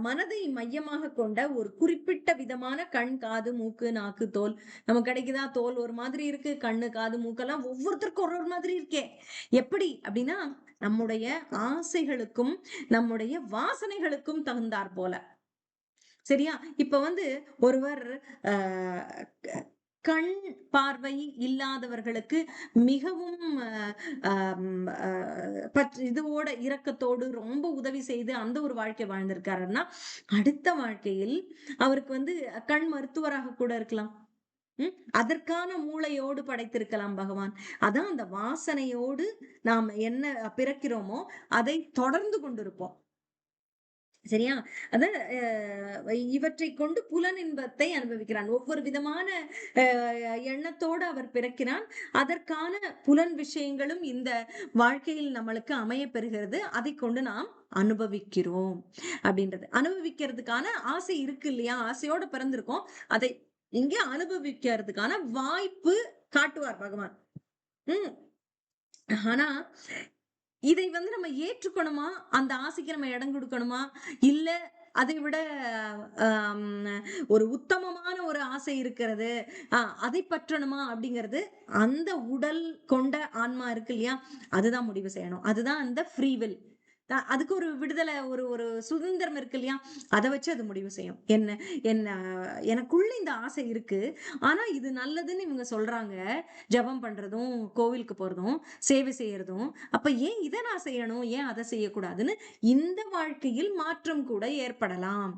மனதை மையமாக கொண்ட ஒரு குறிப்பிட்ட விதமான கண் காது மூக்கு நாக்கு தோல் நமக்கு கிடைக்குதா? தோல் ஒரு மாதிரி இருக்கு, கண்ணு காது மூக்கெல்லாம் ஒவ்வொருத்தருக்கும் ஒரு ஒரு மாதிரி இருக்கே. எப்படி அப்படின்னா நம்முடைய ஆசைகளுக்கும் நம்முடைய வாசனைகளுக்கும் தகுந்தாற் போல. சரியா? இப்ப வந்து ஒருவர் கண் பார்வை இல்லாதவர்களுக்கு மிகவும் இதுவோட இரக்கத்தோடு ரொம்ப உதவி செய்து அந்த ஒரு வாழ்க்கை வாழ்ந்திருக்காருன்னா, அடுத்த வாழ்க்கையில் அவருக்கு வந்து கண் மருத்துவராக கூட இருக்கலாம். அதற்கான மூளையோடு படைத்திருக்கலாம் பகவான். அதான் அந்த வாசனையோடு நாம் என்ன பிறக்கிறோமோ அதை தொடர்ந்து கொண்டிருப்போம். சரியா? அத இவற்றை கொண்டு புலன் இன்பத்தை அனுபவிக்கிறான். ஒவ்வொரு விதமான எண்ணத்தோடு அவர் பிறக்கிறான். அதற்கான புலன் விஷயங்களும் இந்த வாழ்க்கையில் நம்மளுக்கு அமைய பெறுகிறது. அதை கொண்டு நாம் அனுபவிக்கிறோம் அப்படின்றது. அனுபவிக்கிறதுக்கான ஆசை இருக்கு இல்லையா? ஆசையோட பிறந்திருக்கோம். அதை இங்க அனுபவிக்கிறதுக்கான வாய்ப்பு காட்டுவார் பகவான். ஆனா இதை வந்து நம்ம ஏற்றுக்கணுமா? அந்த ஆசைக்கு நம்ம இடம் கொடுக்கணுமா? இல்ல அதை விட ஒரு உத்தமமான ஒரு ஆசை இருக்கிறது, அதை பற்றணுமா அப்படிங்கிறது அந்த உடல் கொண்ட ஆன்மா இருக்கு இல்லையா? அதுதான் முடிவு செய்யணும். அதுதான் அந்த ஃப்ரீ வில். அதுக்கு ஒரு விடுதலை ஒரு ஒரு சுதந்திரம் இருக்கு இல்லையா? அதை வச்சு அது முடிவு செய்யும். என்ன என்ன எனக்குள்ள இந்த ஆசை இருக்கு. ஆனா இது நல்லதுன்னு இவங்க சொல்றாங்க. ஜபம் பண்றதும், கோவிலுக்கு போறதும், சேவை செய்யறதும். அப்ப ஏன் இதை நான் செய்யணும்? ஏன் அதை செய்யக்கூடாதுன்னு இந்த வாழ்க்கையில் மாற்றம் கூட ஏற்படலாம்.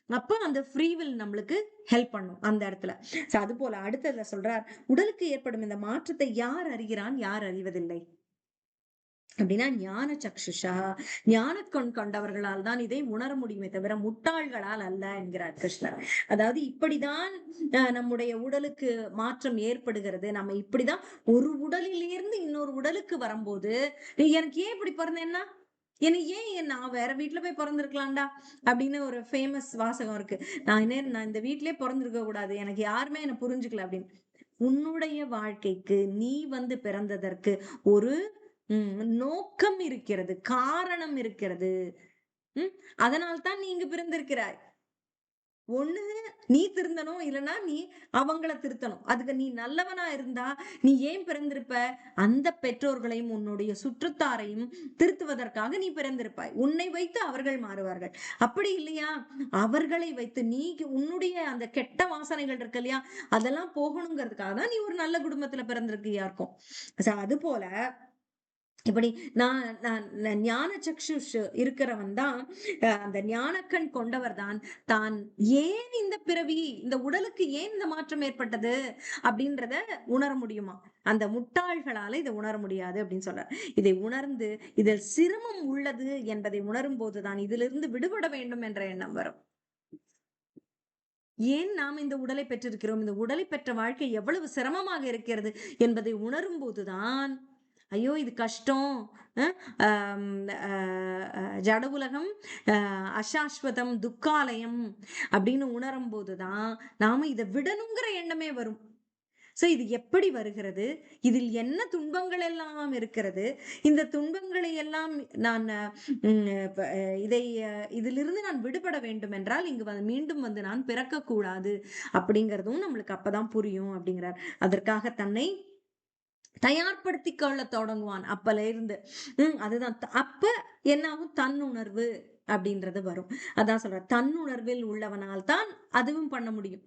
அப்ப அந்த ஃப்ரீவில் நம்மளுக்கு ஹெல்ப் பண்ணும் அந்த இடத்துல. அது போல அடுத்ததுல சொல்றார், உடலுக்கு ஏற்படும் இந்த மாற்றத்தை யார் அறிகிறான், யார் அறிவதில்லை அப்படின்னா ஞான சக்ஷுஷா, ஞான கொண்டவர்களால் தான் இதை உணர முடியுமே தவிர முட்டாள்களால் அல்ல என்கிறார் கிருஷ்ணர். அதாவது இப்படிதான் நம்முடைய உடலுக்கு மாற்றம் ஏற்படுகிறது. நம்ம இப்படிதான் ஒரு உடலில் இருந்து இன்னொரு உடலுக்கு வரும்போது எனக்கு ஏன் இப்படி பிறந்தேன்னா ஏன் நான் வேற வீட்டுல போய் பிறந்திருக்கலாம்டா அப்படின்னு ஒரு ஃபேமஸ் வாசகம் இருக்கு. நான் இந்த வீட்லயே பிறந்திருக்க கூடாது, எனக்கு யாருமே என்ன புரிஞ்சுக்கல அப்படின்னு. உன்னுடைய வாழ்க்கைக்கு நீ வந்து பிறந்ததற்கு ஒரு நோக்கம் இருக்கிறது, காரணம் இருக்கிறது. அதனால்தான் நீ இங்கு பிறந்திருக்கிறாய். ஒண்ணு நீ திருந்தணும், இல்லைன்னா நீ அவங்கள திருத்தணும். அதுக்கு நீ நல்லவனா இருந்தா நீ ஏன் பிறந்திருப்ப? அந்த பெற்றோர்களையும் உன்னுடைய சுற்றத்தாரையும் திருத்துவதற்காக நீ பிறந்திருப்பாய். உன்னை வைத்து அவர்கள் மாறுவார்கள். அப்படி இல்லையா? அவர்களை வைத்து நீ உன்னுடைய அந்த கெட்ட வாசனைகள் இருக்கு இல்லையா? அதெல்லாம் போகணுங்கிறதுக்காக தான் நீ ஒரு நல்ல குடும்பத்துல பிறந்திருக்கியா இருக்கும். அது போல இப்படி நான் ஞான சக்ஷுஷ் இருக்கிறவன் தான், அந்த ஞானக்கண் கொண்டவர் தான் தான் ஏன் இந்த பிறவி, இந்த உடலுக்கு ஏன் இந்த மாற்றம் ஏற்பட்டது அப்படின்றத உணர முடியுமா? அந்த முட்டாள்களால இதை உணர முடியாது அப்படின்னு சொல்ற. இதை உணர்ந்து இதில் சிரமம் உள்ளது என்பதை உணரும் போதுதான் இதிலிருந்து விடுபட வேண்டும் என்ற எண்ணம் வரும். ஏன் நாம் இந்த உடலை பெற்றிருக்கிறோம், இந்த உடலை பெற்ற வாழ்க்கை எவ்வளவு சிரமமாக இருக்கிறது என்பதை உணரும் போதுதான் ஐயோ இது கஷ்டம், ஜட உலகம் அசாஸ்வதம் துக்காலயம் அப்படின்னு உணரும் போதுதான் நாம இதை விடணுங்கிற எண்ணமே வரும். சோ இது எப்படி வருகிறது, இதில் என்ன துன்பங்கள் எல்லாம் இருக்கிறது, இந்த துன்பங்களை எல்லாம் நான் இதிலிருந்து நான் விடுபட வேண்டும் என்றால் இங்கு மீண்டும் வந்து நான் பிறக்க கூடாது அப்படிங்கிறதும் நம்மளுக்கு அப்பதான் புரியும் அப்படிங்கிறார். அதற்காக தன்னை தயார்படுத்திக் கொள்ள தொடங்குவான் அப்பல இருந்து. அதுதான் அப்ப என்ன ஆகும், தன்னுணர்வு அப்படின்றது வரும். அதான் சொல்ற, தன்னுணர்வில் உள்ளவனால் தான் அதுவும் பண்ண முடியும்.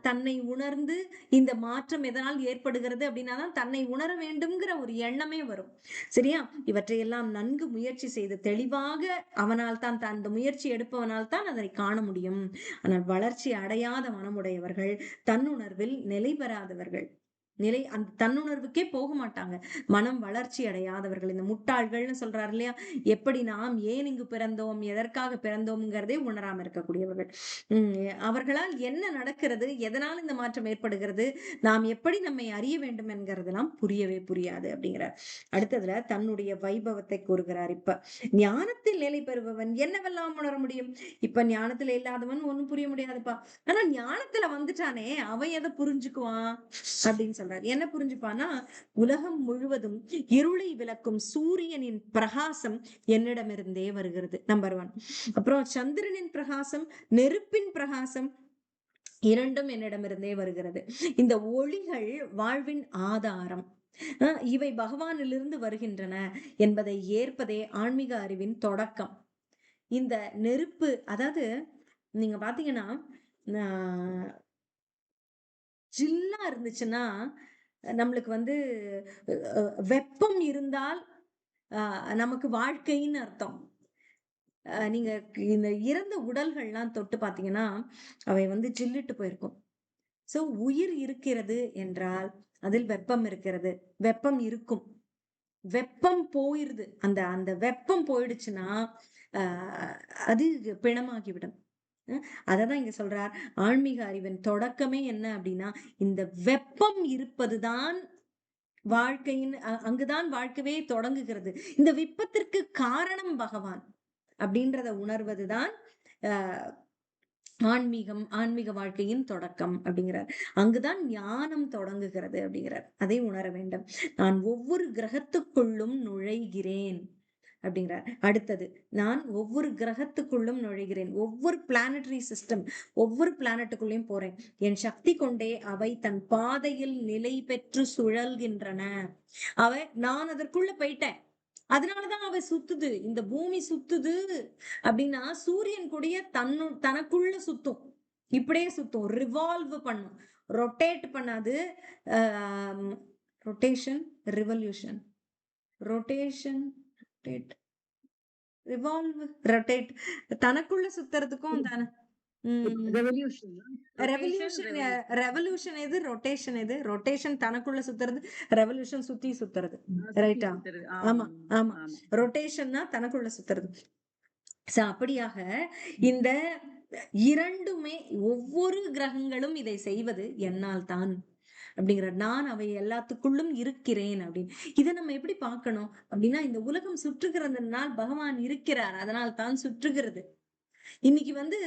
தன்னை உணர்ந்து இந்த மாற்றம் எதனால் ஏற்படுகிறது அப்படின்னா தான் தன்னை உணர வேண்டும்ங்கிற ஒரு எண்ணமே வரும். சரியா? இவற்றையெல்லாம் நன்கு முயற்சி செய்து தெளிவாக அவனால் தான், அந்த முயற்சி எடுப்பவனால் தான் அதை காண முடியும். ஆனால் வளர்ச்சி அடையாத மனமுடையவர்கள் தன்னுணர்வில் நிலை பெறாதவர்கள், அந்த தன்னுணர்வுக்கே போக மாட்டாங்க. மனம் வளர்ச்சி அடையாதவர்கள், இந்த முட்டாள்கள்னு சொல்றாரு இல்லையா, எப்படி நாம் ஏன் இங்கு பிறந்தோம், எதற்காக பிறந்தோம்ங்கிறதே உணராம இருக்கக்கூடியவர்கள். அவர்களால் என்ன நடக்கிறது, எதனால் இந்த மாற்றம் ஏற்படுகிறது, நாம் எப்படி நம்மை அறிய வேண்டும் என்கிறதெல்லாம் புரியவே புரியாது அப்படிங்கிறார். அடுத்ததுல தன்னுடைய வைபவத்தை கூறுகிறார். இப்ப ஞானத்தில் நிலை பெறுபவன் என்னவெல்லாம் உணர முடியும்? இப்ப ஞானத்துல இல்லாதவன் ஒண்ணும் புரிய முடியாதுப்பா. ஆனா ஞானத்துல வந்துட்டானே அவன் எதை புரிஞ்சுக்குவான் அப்படின்னு சொல்றாரு. என்ன புரிஞ்சுப்பானா, உலகம் முழுவதும் இருளை விளக்கும் சூரியனின் பிரகாசம் என்னிடமிருந்தே வருகிறது, நம்பர் 1. அப்புறம் சந்திரனின் பிரகாசம், நெருப்பின் பிரகாசம் இரண்டும் என்னிடமிருந்தே வருகிறது. இந்த ஒளிகள் வாழ்வின் ஆதாரம், இவை பகவானிலிருந்து வருகின்றன என்பதை ஏற்பதே ஆன்மீக அறிவின் தொடக்கம். இந்த நெருப்பு, அதாவது நீங்க பாத்தீங்கன்னா ஜில்லா இருந்துச்சுன்னா நம்மளுக்கு வந்து வெப்பம் இருந்தால் நமக்கு வாழ்க்கைன்னு அர்த்தம். நீங்க இந்த இறந்த உடல்கள்லாம் தொட்டு பாத்தீங்கன்னா அவை வந்து ஜில்லிட்டு போயிருக்கும். சோ உயிர் இருக்கிறது என்றால் அதில் வெப்பம் இருக்கிறது, வெப்பம் இருக்கும். வெப்பம் போயிருது, அந்த அந்த வெப்பம் போயிடுச்சுன்னா அது பிணமாகிவிடும். அததான் இங்க சொல்றார், ஆன்மீக அறிவின் தொடக்கமே என்ன அப்படின்னா, இந்த வெப்பம் இருப்பதுதான் வாழ்க்கையின், அங்குதான் வாழ்க்கையே தொடங்குகிறது. இந்த விப்பத்திற்கு காரணம் பகவான் அப்படின்றத உணர்வதுதான் ஆன்மீக வாழ்க்கையின் தொடக்கம் அப்படிங்கிறார். அங்குதான் ஞானம் தொடங்குகிறது அப்படிங்கிறார். அதை உணர வேண்டும். நான் ஒவ்வொரு கிரகத்துக்குள்ளும் நுழைகிறேன் அப்படிங்கிறார். அடுத்தது, நான் ஒவ்வொரு கிரகத்துக்குள்ளும் நுழைகிறேன், ஒவ்வொரு பிளானட்டரி சிஸ்டம், ஒவ்வொரு பிளானட்டுக்குள்ளேயும் போறேன். என் சக்தி கொண்டே அவை தன் பாதையில் நிலை பெற்று சுழல்கின்றன. நான் அதற்குள்ள போயிட்டேன், அதனாலதான் அவ சுத்துது, இந்த பூமி சுத்துது அப்படின்னா சூரியன் கூடிய தனக்குள்ள சுத்தும், இப்படியே சுத்தும், ரிவால்வ் பண்ணும், ரொட்டேட் பண்ணாது. Rotation, revolution, rotation, rotate, revolve, rotate, தனக்குள்ள சுத்துறதுக்கும் தானே. ரெவல்யூஷன் எது, ரொட்டேஷன் எது? ரொட்டேஷன் தனக்குள்ள சுத்துறது, ரெவல்யூஷன் சுத்தி சுத்துறது. ரைட்டா? ஆமா ஆமா, ரொட்டேஷன்னா தனக்குள்ள சுத்துறது. அப்படியாக இந்த இரண்டுமே, ஒவ்வொரு கிரகங்களும் இதை செய்வது என்னால் தான் அப்படிங்கிற, நான் அவை எல்லாத்துக்குள்ளும் இருக்கிறேன் அப்படின்னு. இதை நம்ம எப்படி பார்க்கணும் அப்படின்னா, இந்த உலகம் சுற்றுகிறதுனால் பகவான் இருக்கிறார், அதனால் தான் சுற்றுகிறது. இன்னைக்கு வந்து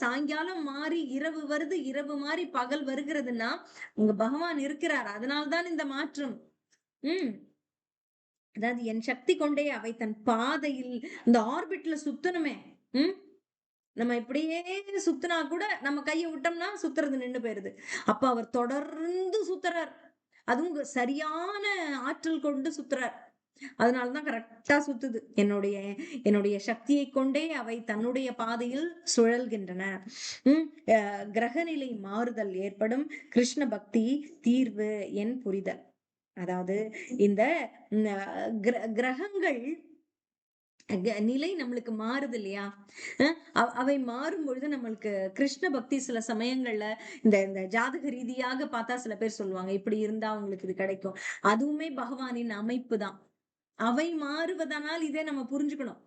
சாயங்காலம் மாறி இரவு வருது, இரவு மாறி பகல் வருகிறதுன்னா உங்க பகவான் இருக்கிறார், அதனால்தான் இந்த மாற்றம். அதாவது என் சக்தி கொண்டே அவை தன் பாதையில், இந்த ஆர்பிட்ல சுத்தணுமே. நம்ம இப்படியே சுத்தினா கூட நம்ம கையை விட்டோம்னா சுத்துறது நின்று போயிருது. அப்ப அவர் தொடர்ந்து சுத்துறார், அதுவும் சரியான ஆற்றல் கொண்டு சுத்துறார். அதனாலதான் கரெக்டா சுத்துது. என்னுடைய சக்தியை கொண்டே அவை தன்னுடைய பாதையில் சுழல்கின்றன. கிரகநிலை மாறுதல் ஏற்படும் கிருஷ்ண பக்தி தீர்வு என் புரிதல். அதாவது இந்த கிரகங்கள் நிலை நம்மளுக்கு மாறுது இல்லையா, அவை மாறும் பொழுது நம்மளுக்கு கிருஷ்ண பக்தி சில சமயங்கள்ல இந்த ஜாதக ரீதியாக பார்த்தா சில பேர் சொல்லுவாங்க இப்படி இருந்தா அவங்களுக்கு இது கிடைக்கும். அதுவுமே பகவானின் அமைப்பு தான். அவை மாறுவதனால் இதை நம்ம புரிஞ்சுக்கணும்.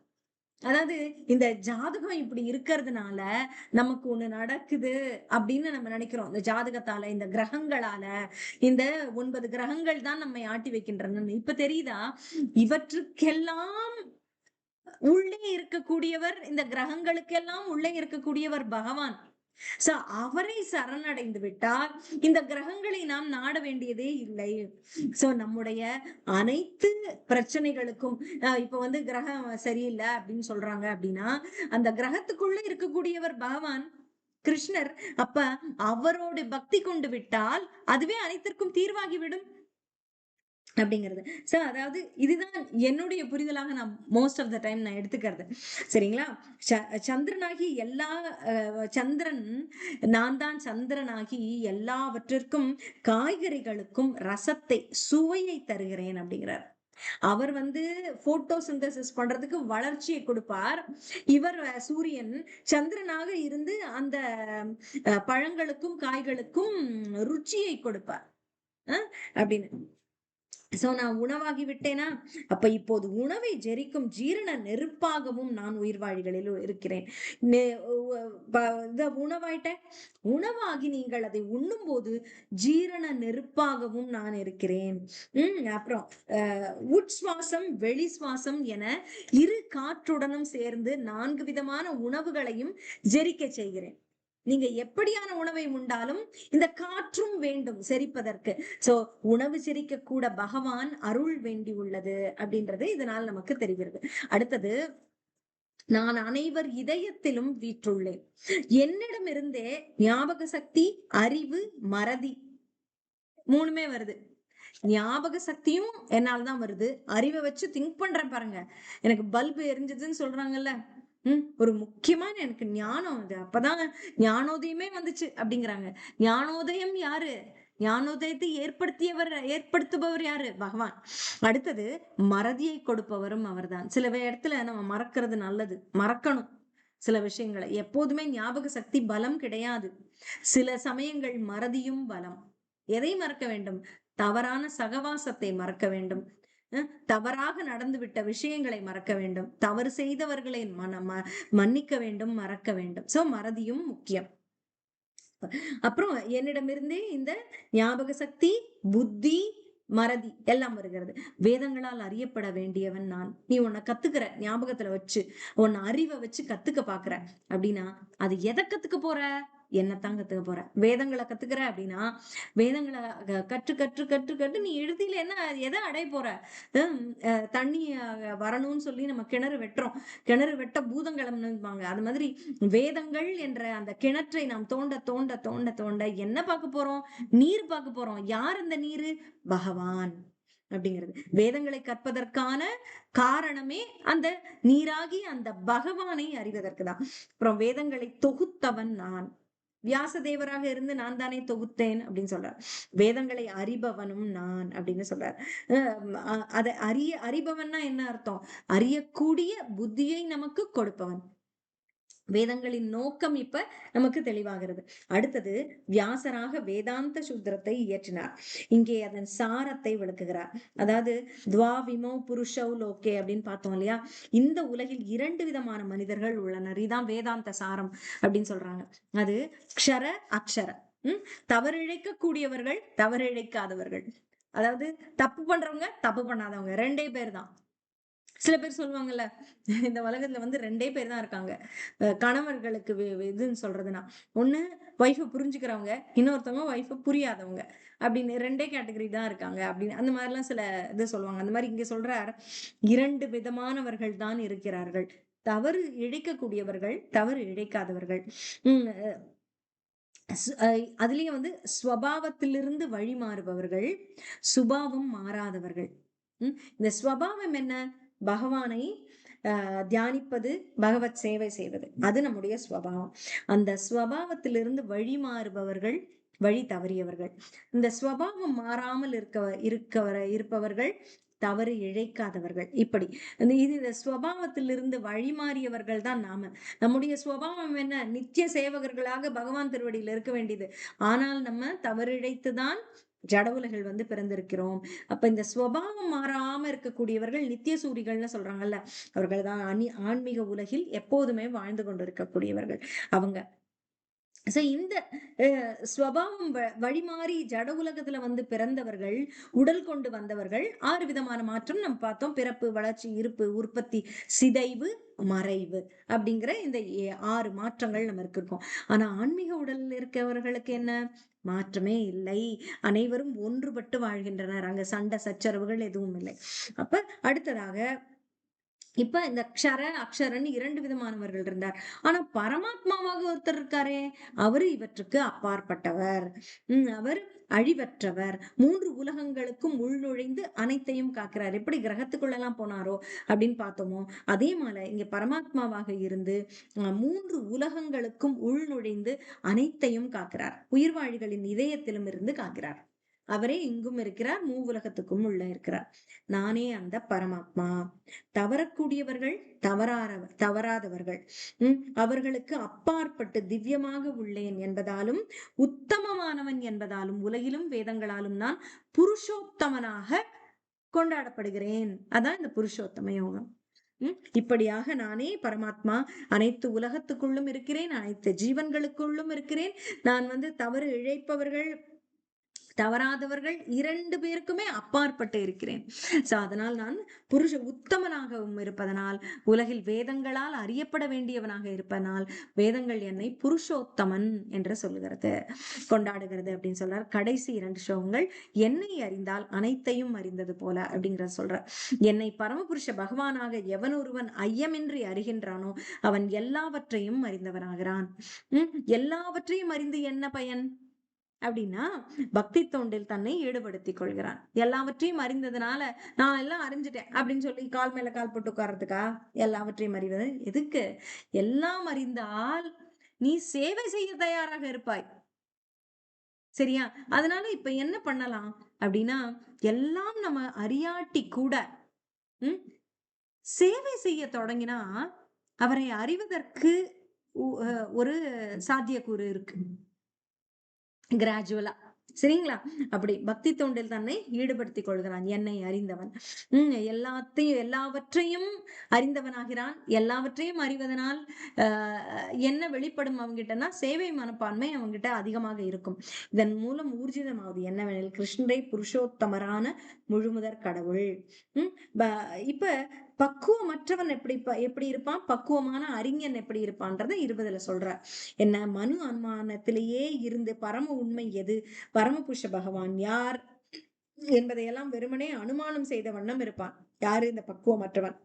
அதாவது இந்த ஜாதகம் இப்படி இருக்கிறதுனால நமக்கு ஒண்ணு நடக்குது அப்படின்னு நம்ம நினைக்கிறோம். இந்த ஜாதகத்தால, இந்த கிரகங்களால, இந்த 9 கிரகங்கள் தான் நம்மை ஆட்டி வைக்கின்றன. இப்ப தெரியுதா, இவற்றுக்கெல்லாம் உள்ளே இருக்கக்கூடியவர், இந்த கிரகங்களுக்கெல்லாம் உள்ளே இருக்கக்கூடியவர் பகவான். அவரை சரணடைந்து விட்டால் இந்த கிரகங்களை நாம் நாட வேண்டியதே இல்லை. சோ நம்முடைய அனைத்து பிரச்சனைகளுக்கும், இப்ப வந்து கிரகம் சரியில்லை அப்படின்னு சொல்றாங்க அப்படின்னா, அந்த கிரகத்துக்குள்ள இருக்கக்கூடியவர் பகவான் கிருஷ்ணர். அப்ப அவரோட பக்தி கொண்டு விட்டால் அதுவே அனைத்திற்கும் தீர்வாகிவிடும். அப்படிங்கிறது. சோ அதாவது இதுதான் என்னுடைய புரிதலாக நான் மோஸ்ட் ஆஃப் த டைம் நான் எடுத்துக்கிறது. சரிங்களா? சந்திரனாகி எல்லா சந்திரன் நான் தான் சந்திரனாகி எல்லாவற்றிற்கும் காய்கறிகளுக்கும் ரசத்தை, சுவையை தருகிறேன் அப்படிங்கிறார். அவர் வந்து போட்டோசிந்தசிஸ் பண்றதுக்கு வளர்ச்சியை கொடுப்பார். இவர் சூரியன் சந்திரனாக இருந்து அந்த பழங்களுக்கும் காய்களுக்கும் ருச்சியை கொடுப்பார். அப்படின்னு. சோ நான் உணவாகி விட்டேனா, அப்ப இப்போது உணவை ஜெரிக்கும் ஜீரண நெருப்பாகவும் நான் உயிர்வாழிகளில் இருக்கிறேன். உணவாயிட்டேன். உணவாகி நீங்கள் அதை உண்ணும் போது ஜீரண நெருப்பாகவும் நான் இருக்கிறேன். அப்புறம் உட்சுவாசம் வெளி சுவாசம் என இரு காற்றுடனும் சேர்ந்து 4 விதமான உணவுகளையும் ஜெரிக்க செய்கிறேன். நீங்க எப்படியான உணவை உண்டாலும் இந்த காற்றும் வேண்டும் செரிப்பதற்கு. சோ உணவு செரிக்க கூட பகவான் அருள் வேண்டி உள்ளது அப்படின்றது இதனால் நமக்கு தெரிகிறது. அடுத்தது, நான் அனைவர் இதயத்திலும் வீற்றுள்ளேன். என்னிடமிருந்தே ஞாபக சக்தி, அறிவு, மறதி 3மே வருது. ஞாபக சக்தியும் என்னால்தான் வருது. அறிவை வச்சு திங்க் பண்றேன் பாருங்க. எனக்கு பல்பு எரிஞ்சதுன்னு சொல்றாங்கல்ல, ஒரு முக்கியமான எனக்கு ஞானம் அது. அப்பதான் ஞானோதயமே வந்துச்சு அப்படிங்கிறாங்க. ஞானோதயம் யாரு? ஞானோதயத்தை ஏற்படுத்துபவர் யாரு? பகவான். அடுத்தது, மறதியை கொடுப்பவரும் அவர்தான். சில இடத்துல நம்ம மறக்கிறது நல்லது, மறக்கணும் சில விஷயங்களை. எப்போதுமே ஞாபக சக்தி பலம் கிடையாது. சில சமயங்கள் மறதியும் பலம். எதை மறக்க வேண்டும்? தவறான சகவாசத்தை மறக்க வேண்டும். தவறாக நடந்துவிட்ட விஷயங்களை மறக்க வேண்டும். தவறு செய்தவர்களை மன்னிக்க வேண்டும், மறக்க வேண்டும். சோ மறதியும் முக்கியம். அப்புறம் என்னிடமிருந்தே இந்த ஞாபக சக்தி, புத்தி, மறதி எல்லாம் வருகிறது. வேதங்களால் அறியப்பட வேண்டியவன் நான். நீ உன்னை கத்துக்கிற ஞாபகத்துல வச்சு, உன்னை அறிவை வச்சு கத்துக்க பாக்குற அப்படின்னா, அது எதை கத்துக்க போற? என்னத்தான் கத்துக்க போற. வேதங்களை கத்துக்கிற அப்படின்னா, வேதங்களை கற்று கற்று கற்று கற்று நீ இறுதியில என்ன எதை அடைய போற? தண்ணி வரணும்னு சொல்லி நம்ம கிணறு வெட்டுறோம். கிணறு வெட்ட பூதங்களம்னுவாங்க. அது மாதிரி வேதங்கள் என்ற அந்த கிணற்றை நாம் தோண்ட தோண்ட தோண்ட தோண்ட என்ன பார்க்க போறோம்? நீர் பார்க்க போறோம். யார் அந்த நீரு? பகவான் அப்படிங்கிறது. வேதங்களை கற்பதற்கான காரணமே அந்த நீராகி அந்த பகவானை அறிவதற்கு தான். அப்புறம் வேதங்களை தொகுத்தவன் நான். வியாசதேவராக இருந்து நான் தானே தொகுத்தேன் அப்படின்னு சொல்றார். வேதங்களை அறிபவனும் நான் அப்படின்னு சொல்றார். அதை அறிபவன்னா என்ன அர்த்தம்? அறியக்கூடிய புத்தியை நமக்கு கொடுப்பவன். வேதங்களின் நோக்கம் இப்ப நமக்கு தெளிவாகிறது. அடுத்தது, வியாசராக வேதாந்த சூத்திரத்தை இயற்றினார். இங்கே அதன் சாரத்தை விளக்குகிறார். அதாவது துவாவிமோ புருஷௌ லோகே அப்படின்னு பார்த்தோம் இல்லையா? இந்த உலகில் 2 விதமான மனிதர்கள் உள்ளனர். இதான் வேதாந்த சாரம் அப்படின்னு சொல்றாங்க. அது க்ஷர அக்ஷர. தவறிழைக்க கூடியவர்கள், தவறிழைக்காதவர்கள். அதாவது தப்பு பண்றவங்க, தப்பு பண்ணாதவங்க, 2 பேர் தான். சில பேர் சொல்லுவாங்கல்ல, இந்த உலகத்துல வந்து 2 பேர் தான் இருக்காங்க கணவர்களுக்கு. இதுன்னு சொல்றதுன்னா, ஒண்ணு ஒய்ஃபை புரிஞ்சுக்கிறவங்க, இன்னொருத்தவங்க ஒய்ஃபை புரியாதவங்க அப்படின்னு 2 கேட்டகரி தான் இருக்காங்க அப்படின்னு அந்த மாதிரிலாம் சில இது சொல்லுவாங்க. அந்த மாதிரி இங்க சொல்றார், 2 விதமானவர்கள் தான் இருக்கிறார்கள். தவறு இழைக்கக்கூடியவர்கள், தவறு இழைக்காதவர்கள். அதுலயும் வந்து ஸ்வபாவத்திலிருந்து வழி மாறுபவர்கள், சுபாவம் மாறாதவர்கள். இந்த ஸ்வபாவம் என்ன? பகவானை தியானிப்பது, பகவத் சேவை செய்வது, அது நம்முடைய ஸ்வபாவம். அந்த ஸ்வபாவத்திலிருந்து வழி மாறுபவர்கள், வழி தவறியவர்கள். இந்த ஸ்வபாவம் மாறாமல் இருப்பவர்கள் தவறு இழைக்காதவர்கள். இப்படி இந்த ஸ்வபாவத்திலிருந்து வழிமாறியவர்கள் தான் நாம. நம்முடைய ஸ்வபாவம் என்ன? நித்திய சேவகர்களாக பகவான் திருவடியில் இருக்க வேண்டியது. ஆனால் நம்ம தவறு இழைத்துதான் ஜட உலகில் வந்து பிறந்திருக்கிறோம். அப்ப இந்த ஸ்வபாவம் மாறாம இருக்கக்கூடியவர்கள் நித்திய சூரிகள்னு சொல்றாங்கல்ல, அவர்கள் தான் ஆன்மீக உலகில் எப்போதுமே வாழ்ந்து கொண்டிருக்கக்கூடியவர்கள் அவங்க. இந்த ஸ்வபாவம் வழிமாறி ஜட உலகத்துல வந்து பிறந்தவர்கள், உடல் கொண்டு வந்தவர்கள் 6 விதமான மாற்றம் நம்ம பார்த்தோம். பிறப்பு, வளர்ச்சி, இருப்பு, உற்பத்தி, சிதைவு, மறைவு அப்படிங்கிற இந்த 6 மாற்றங்கள் நம்ம இருக்கோம். ஆனா ஆன்மீக உடல்ல இருக்கவர்களுக்கு என்ன? மாற்றமே இல்லை. அனைவரும் ஒன்றுபட்டு வாழ்கின்றனர். அங்க சண்டை சச்சரவுகள் எதுவும் இல்லை. அப்ப அடுத்ததாக இப்ப இந்த க்ஷர அக்ஷரன் 2 விதமானவர்கள் இருந்தார். ஆனா பரமாத்மாவாக ஒருத்தர் இருக்காரே, அவரு இவற்றுக்கு அப்பாற்பட்டவர். அவர் அழிவற்றவர். 3 உலகங்களுக்கும் உள்நுழைந்து அனைத்தையும் காக்கிறார். எப்படி கிரகத்துக்குள்ளலாம் போனாரோ அப்படின்னு பார்த்தோமோ, அதே மால இங்க பரமாத்மாவாக இருந்து 3 உலகங்களுக்கும் உள்நுழைந்து அனைத்தையும் காக்கிறார். உயிர்வாழிகளின் இதயத்திலும் இருந்து காக்கிறார். அவரே இங்கும் இருக்கிறார், மூவுலகத்துக்கும் உள்ள இருக்கிறார். நானே அந்த பரமாத்மா. தவறக்கூடியவர்கள் தவறாதவர்கள், அவர்களுக்கு அப்பாற்பட்டு திவ்யமாக உள்ளேன் என்பதாலும் உத்தமமானவன் என்பதாலும் உலகிலும் வேதங்களாலும் நான் புருஷோத்தமனாக கொண்டாடப்படுகிறேன். அதான் இந்த புருஷோத்தம யோகம். இப்படியாக நானே பரமாத்மா, அனைத்து உலகத்துக்குள்ளும் இருக்கிறேன், அனைத்து ஜீவன்களுக்குள்ளும் இருக்கிறேன். நான் தவறு இழைப்பவர்கள் தவறாதவர்கள் 2 பேருக்குமே அப்பாற்பட்டு இருக்கிறேன். சோ அதனால் நான் புருஷ உத்தமனாகவும் இருப்பதனால், உலகில் வேதங்களால் அறியப்பட வேண்டியவனாக இருப்பதனால் வேதங்கள் என்னை புருஷோத்தமன் என்று சொல்லுகிறது, கொண்டாடுகிறது அப்படின்னு சொல்றார். கடைசி 2 ஸ்லோகங்கள் என்னை அறிந்தால் அனைத்தையும் அறிந்தது போல அப்படிங்கிறத சொல்ற. என்னை பரமபுருஷ பகவானாக எவன் ஒருவன் ஐயமின்றி அறிகின்றானோ அவன் எல்லாவற்றையும் அறிந்தவனாகிறான். எல்லாவற்றையும் அறிந்து என்ன பயன் அப்படின்னா, பக்தி தொண்டில் தன்னை ஈடுபடுத்திக் கொள்கிறான். எல்லாவற்றையும் அறிந்ததுனால நான் எல்லாம் அறிஞ்சிட்டேன் அப்படின்னு சொல்லி கால் மேல கால் போட்டு உட்கார்றதுக்கா? எல்லாவற்றையும் அறிவது எதுக்கு? எல்லாம் அறிந்தால் நீ சேவை செய்ய தயாராக இருப்பாய். சரியா? அதனால இப்ப என்ன பண்ணலாம் அப்படின்னா, எல்லாம் நம்ம அறியாட்டி கூட சேவை செய்ய தொடங்கினா அவரை அறிவதற்கு ஒரு சாத்தியக்கூறு இருக்கு. கிராஜுவலா. சரிங்களா? அப்படி பக்தி தொண்டில் தன்னை ஈடுபடுத்திக் கொள்கிறான் என்னை அறிந்தவன். எல்லாவற்றையும் அறிந்தவனாகிறான். எல்லாவற்றையும் அறிவதனால் என்ன வெளிப்படும் அவங்கிட்டனா, சேவை மனப்பான்மை அவங்கிட்ட அதிகமாக இருக்கும். இதன் மூலம் ஊர்ஜிதமாவது என்னவெனில், கிருஷ்ணரை புருஷோத்தமரான முழுமுதற் கடவுள். இப்ப பக்குவமற்றவன் எப்படி இருப்பான், பக்குவமான அறிஞன் எப்படி இருப்பான்றத 20ல சொல்ற. என்ன மனு அனுமானத்திலேயே இருந்து பரம உண்மை எது, பரமபுருஷ பகவான் யார் என்பதையெல்லாம் வெறுமனே அனுமானம் செய்த வண்ணம் இருப்பான். யாரு இந்த பக்குவமற்றவன்?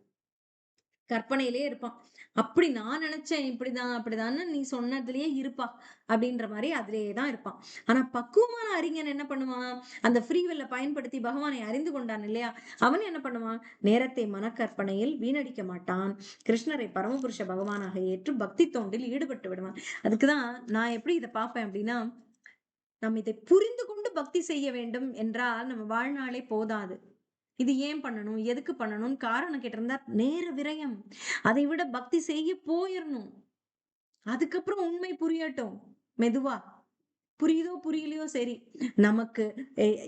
கற்பனையிலே இருப்பான். அப்படி நான் நினைச்சேன் இப்படிதான் அப்படிதான் நீ சொன்னதுலயே இருப்பா அப்படின்ற மாதிரி அதிலேயேதான் இருப்பான். ஆனா பக்குவமான அறிஞன் என்ன பண்ணுவான்? அந்த ஃப்ரீவில்ல பயன்படுத்தி பகவானை அறிந்து கொண்டான் இல்லையா, அவன் என்ன பண்ணுவான்? நேரத்தை மனக்கற்பனையில் வீணடிக்க மாட்டான். கிருஷ்ணரை பரமபுருஷ பகவானாக ஏற்று பக்தி தொண்டில் ஈடுபட்டு விடுவான். அதுக்குதான் நான் எப்படி இதை பார்ப்பேன் அப்படின்னா, நம்ம இதை புரிந்து கொண்டு பக்தி செய்ய வேண்டும் என்றால் நம்ம வாழ்நாளே போதாது. இது ஏன் பண்ணணும், எதுக்கு பண்ணணும்னு காரணம் கேட்டிருந்தா நேர விரயம். அதை விட பக்தி செய்ய போயிடணும். அதுக்கப்புறம் உண்மை புரியட்டும். மெதுவா புரியுதோ புரியலையோ சரி. நமக்கு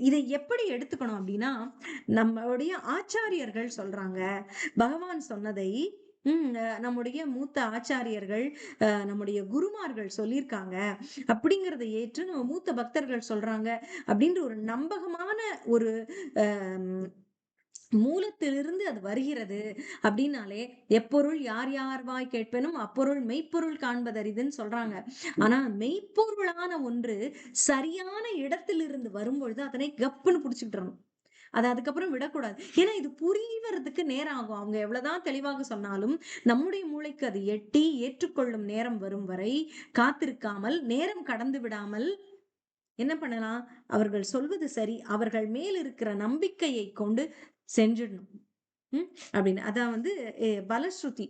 இதை எப்படி எடுத்துக்கணும் அப்படின்னா, நம்மளுடைய ஆச்சாரியர்கள் சொல்றாங்க, பகவான் சொன்னதை நம்முடைய மூத்த ஆச்சாரியர்கள், நம்முடைய குருமார்கள் சொல்லியிருக்காங்க அப்படிங்கறத ஏற்று நம்ம மூத்த பக்தர்கள் சொல்றாங்க அப்படின்ற ஒரு நம்பகமான ஒரு மூலத்திலிருந்து அது வருகிறது அப்படின்னாலே, எப்பொருள் யார் யார் வாய் கேட்பனும் அப்பொருள் மெய்ப்பொருள் காண்பதறிதுன்னு சொல்றாங்க. ஆனா மெய்ப்பொருளான ஒன்று சரியான இடத்திலிருந்து வரும்பொழுது அதனை கப்புன்னு புடிச்சுக்கிட்டணும். அதை அதுக்கப்புறம் விடக்கூடாது. ஏன்னா இது புரியறதுக்கு நேரம் ஆகும். அவங்க எவ்வளவுதான் தெளிவாக சொன்னாலும் நம்முடைய மூளைக்கு அது எட்டி ஏற்றுக்கொள்ளும் நேரம் வரும் வரை காத்திருக்காமல், நேரம் கடந்து விடாமல் என்ன பண்ணலாம்? அவர்கள் சொல்வது சரி, அவர்கள் மேல் இருக்கிற நம்பிக்கையை கொண்டு செஞ்சிடணும். அப்படின்னு அதான் பலஸ்ருதி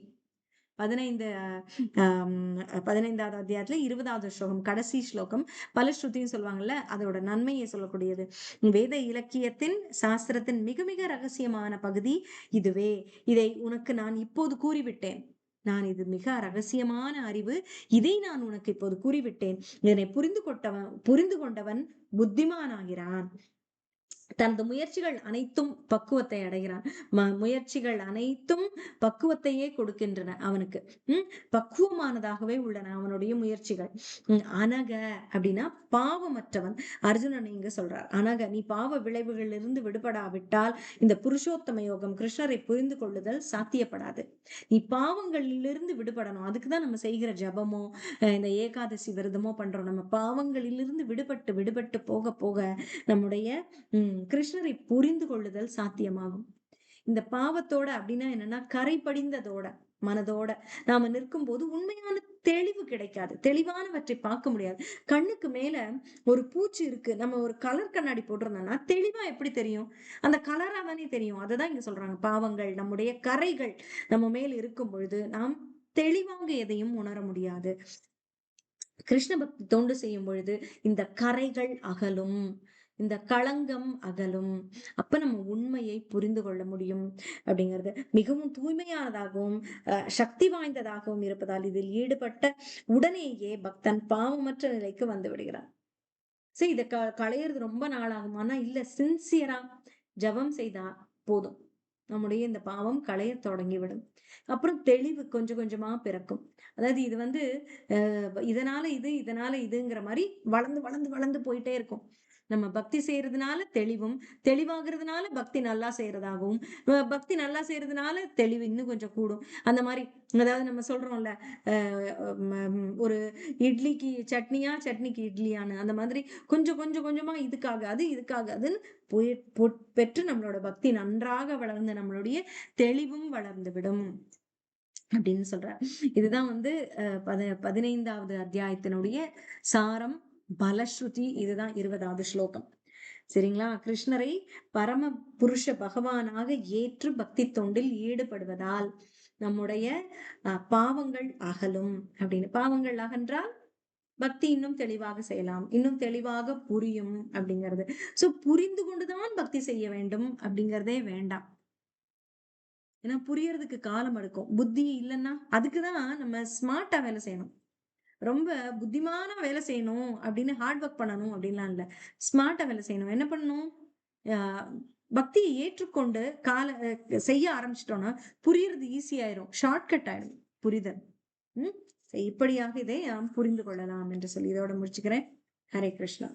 15வது அத்தியாயத்துல 20வது ஸ்லோகம், கடைசி ஸ்லோகம் பலஸ்ருதின்னு சொல்லுவாங்கல்ல, அதோட நன்மையை சொல்லக்கூடியது. வேத இலக்கியத்தின் சாஸ்திரத்தின் மிக மிக ரகசியமான பகுதி இதுவே. இதை உனக்கு நான் இப்போது கூறிவிட்டேன். நான் இது மிக ரகசியமான அறிவு. இதை நான் உனக்கு இப்போது கூறிவிட்டேன். இதனை புரிந்து கொண்டவன் புத்திமானாகிறான். தனது முயற்சிகள் அனைத்தும் பக்குவத்தை அடைகிறான். முயற்சிகள் அனைத்தும் பக்குவத்தையே கொடுக்கின்றன அவனுக்கு. பக்குவமானதாகவே உள்ளன அவனுடைய முயற்சிகள். அனக அப்படின்னா பாவமற்றவன். அர்ஜுனன் இங்க சொல்றார், அனக நீ பாவ விளைவுகளில் இருந்து விடுபடாவிட்டால் இந்த புருஷோத்தம யோகம், கிருஷ்ணரை புரிந்து கொள்ளுதல் சாத்தியப்படாது. நீ பாவங்களிலிருந்து விடுபடணும். அதுக்குதான் நம்ம செய்கிற ஜபமோ இந்த ஏகாதசி விரதமோ பண்றோம். நம்ம பாவங்களிலிருந்து விடுபட்டு விடுபட்டு போக போக நம்முடைய கிருஷ்ணரை புரிந்து கொள்ளுதல் சாத்தியமாகும். இந்த பாவத்தோட அப்படின்னா என்னன்னா கரை படிந்ததோட மனதோட நாம நிற்கும் போது உண்மையான தெளிவு கிடைக்காது. தெளிவானவற்றை பார்க்க முடியாது. கண்ணுக்கு மேல ஒரு பூச்சி இருக்கு. நம்ம ஒரு கலர் கண்ணாடி போட்டிருந்தோம்னா தெளிவா எப்படி தெரியும்? அந்த கலரா தானே தெரியும். அததான் இங்க சொல்றாங்க. பாவங்கள், நம்முடைய கரைகள் நம்ம மேல் இருக்கும் பொழுது நாம் தெளிவாக எதையும் உணர முடியாது. கிருஷ்ண பக்தி தொண்டு செய்யும் பொழுது இந்த கரைகள் அகலும், இந்த களங்கம் அகலும். அப்ப நம்ம உண்மையை புரிந்து கொள்ள முடியும் அப்படிங்கிறது. மிகவும் தூய்மையானதாகவும் சக்தி வாய்ந்ததாகவும் இருப்பதால் இதில் ஈடுபட்ட உடனேயே பக்தன் பாவமற்ற நிலைக்கு வந்து விடுகிறான். சரி, இத களையிறது ரொம்ப நாள் ஆகுமானா இல்ல, சின்சியரா ஜபம் செய்தா போதும். நம்முடைய இந்த பாவம் களைய தொடங்கிவிடும். அப்புறம் தெளிவு கொஞ்சம் கொஞ்சமா பிறக்கும். அதாவது இது வந்து இதனால இது, இதனால இதுங்கிற மாரி வளர்ந்து, வளர்ந்து, வளர்ந்து போயிட்டே இருக்கும். நம்ம பக்தி செய்யறதுனால தெளிவும், தெளிவாகுறதுனால பக்தி நல்லா செய்றதாகவும், பக்தி நல்லா செய்றதுனால தெளிவு இன்னும் கொஞ்சம் கூடும். அந்த மாரி அதாவது நம்ம சொல்றோம்ல, அ ஒரு இட்லிக்கு சட்னியா, சட்னிக்கு இட்லியான்னு. அந்த மாதிரி கொஞ்சம் கொஞ்சம் கொஞ்சமா இதுக்காக அது, இதுக்காக அதுன்னு போய் பெற்று நம்மளோட பக்தி நன்றாக வளர்ந்து நம்மளுடைய தெளிவும் வளர்ந்துவிடும். அப்படின்னு சொல்றார். இதுதான் வந்து 15வது அத்தியாயத்தினுடைய சாரம், பலஸ்ருதி. இதுதான் 20வது ஸ்லோகம். சரிங்களா? கிருஷ்ணரை பரம புருஷ பகவானாக ஏற்று பக்தி தொண்டில் ஈடுபடுவதால் நம்முடைய பாவங்கள் அகலும் அப்படின்னு. பாவங்கள் அகன்றால் பக்தி இன்னும் தெளிவாக செய்யலாம், இன்னும் தெளிவாக புரியும் அப்படிங்கிறது. சோ புரிந்து கொண்டுதான் பக்தி செய்ய வேண்டும் அப்படிங்கிறதே வேண்டாம். ஏன்னா புரியறதுக்கு காலம் எடுக்கும். புத்தி இல்லைன்னா அதுக்குதான் நம்ம ஸ்மார்ட்டா வேலை செய்யணும். ரொம்ப புத்திமானா வேலை செய்யணும் அப்படின்னு ஹார்ட் ஒர்க் பண்ணணும் அப்படின்லாம் இல்ல. ஸ்மார்ட்டா வேலை செய்யணும். என்ன பண்ணணும்? ஆஹ் பக்தியை ஏற்றுக்கொண்டு செய்ய ஆரம்பிச்சிட்டோம்னா புரியறது ஈஸி ஆயிரும். ஷார்ட்கட் ஆயிடும் புரிதல். உம் இப்படியாக இதை நாம் புரிந்து கொள்ளலாம் என்று சொல்லி இதோட முடிச்சுக்கிறேன். ஹரே கிருஷ்ணா.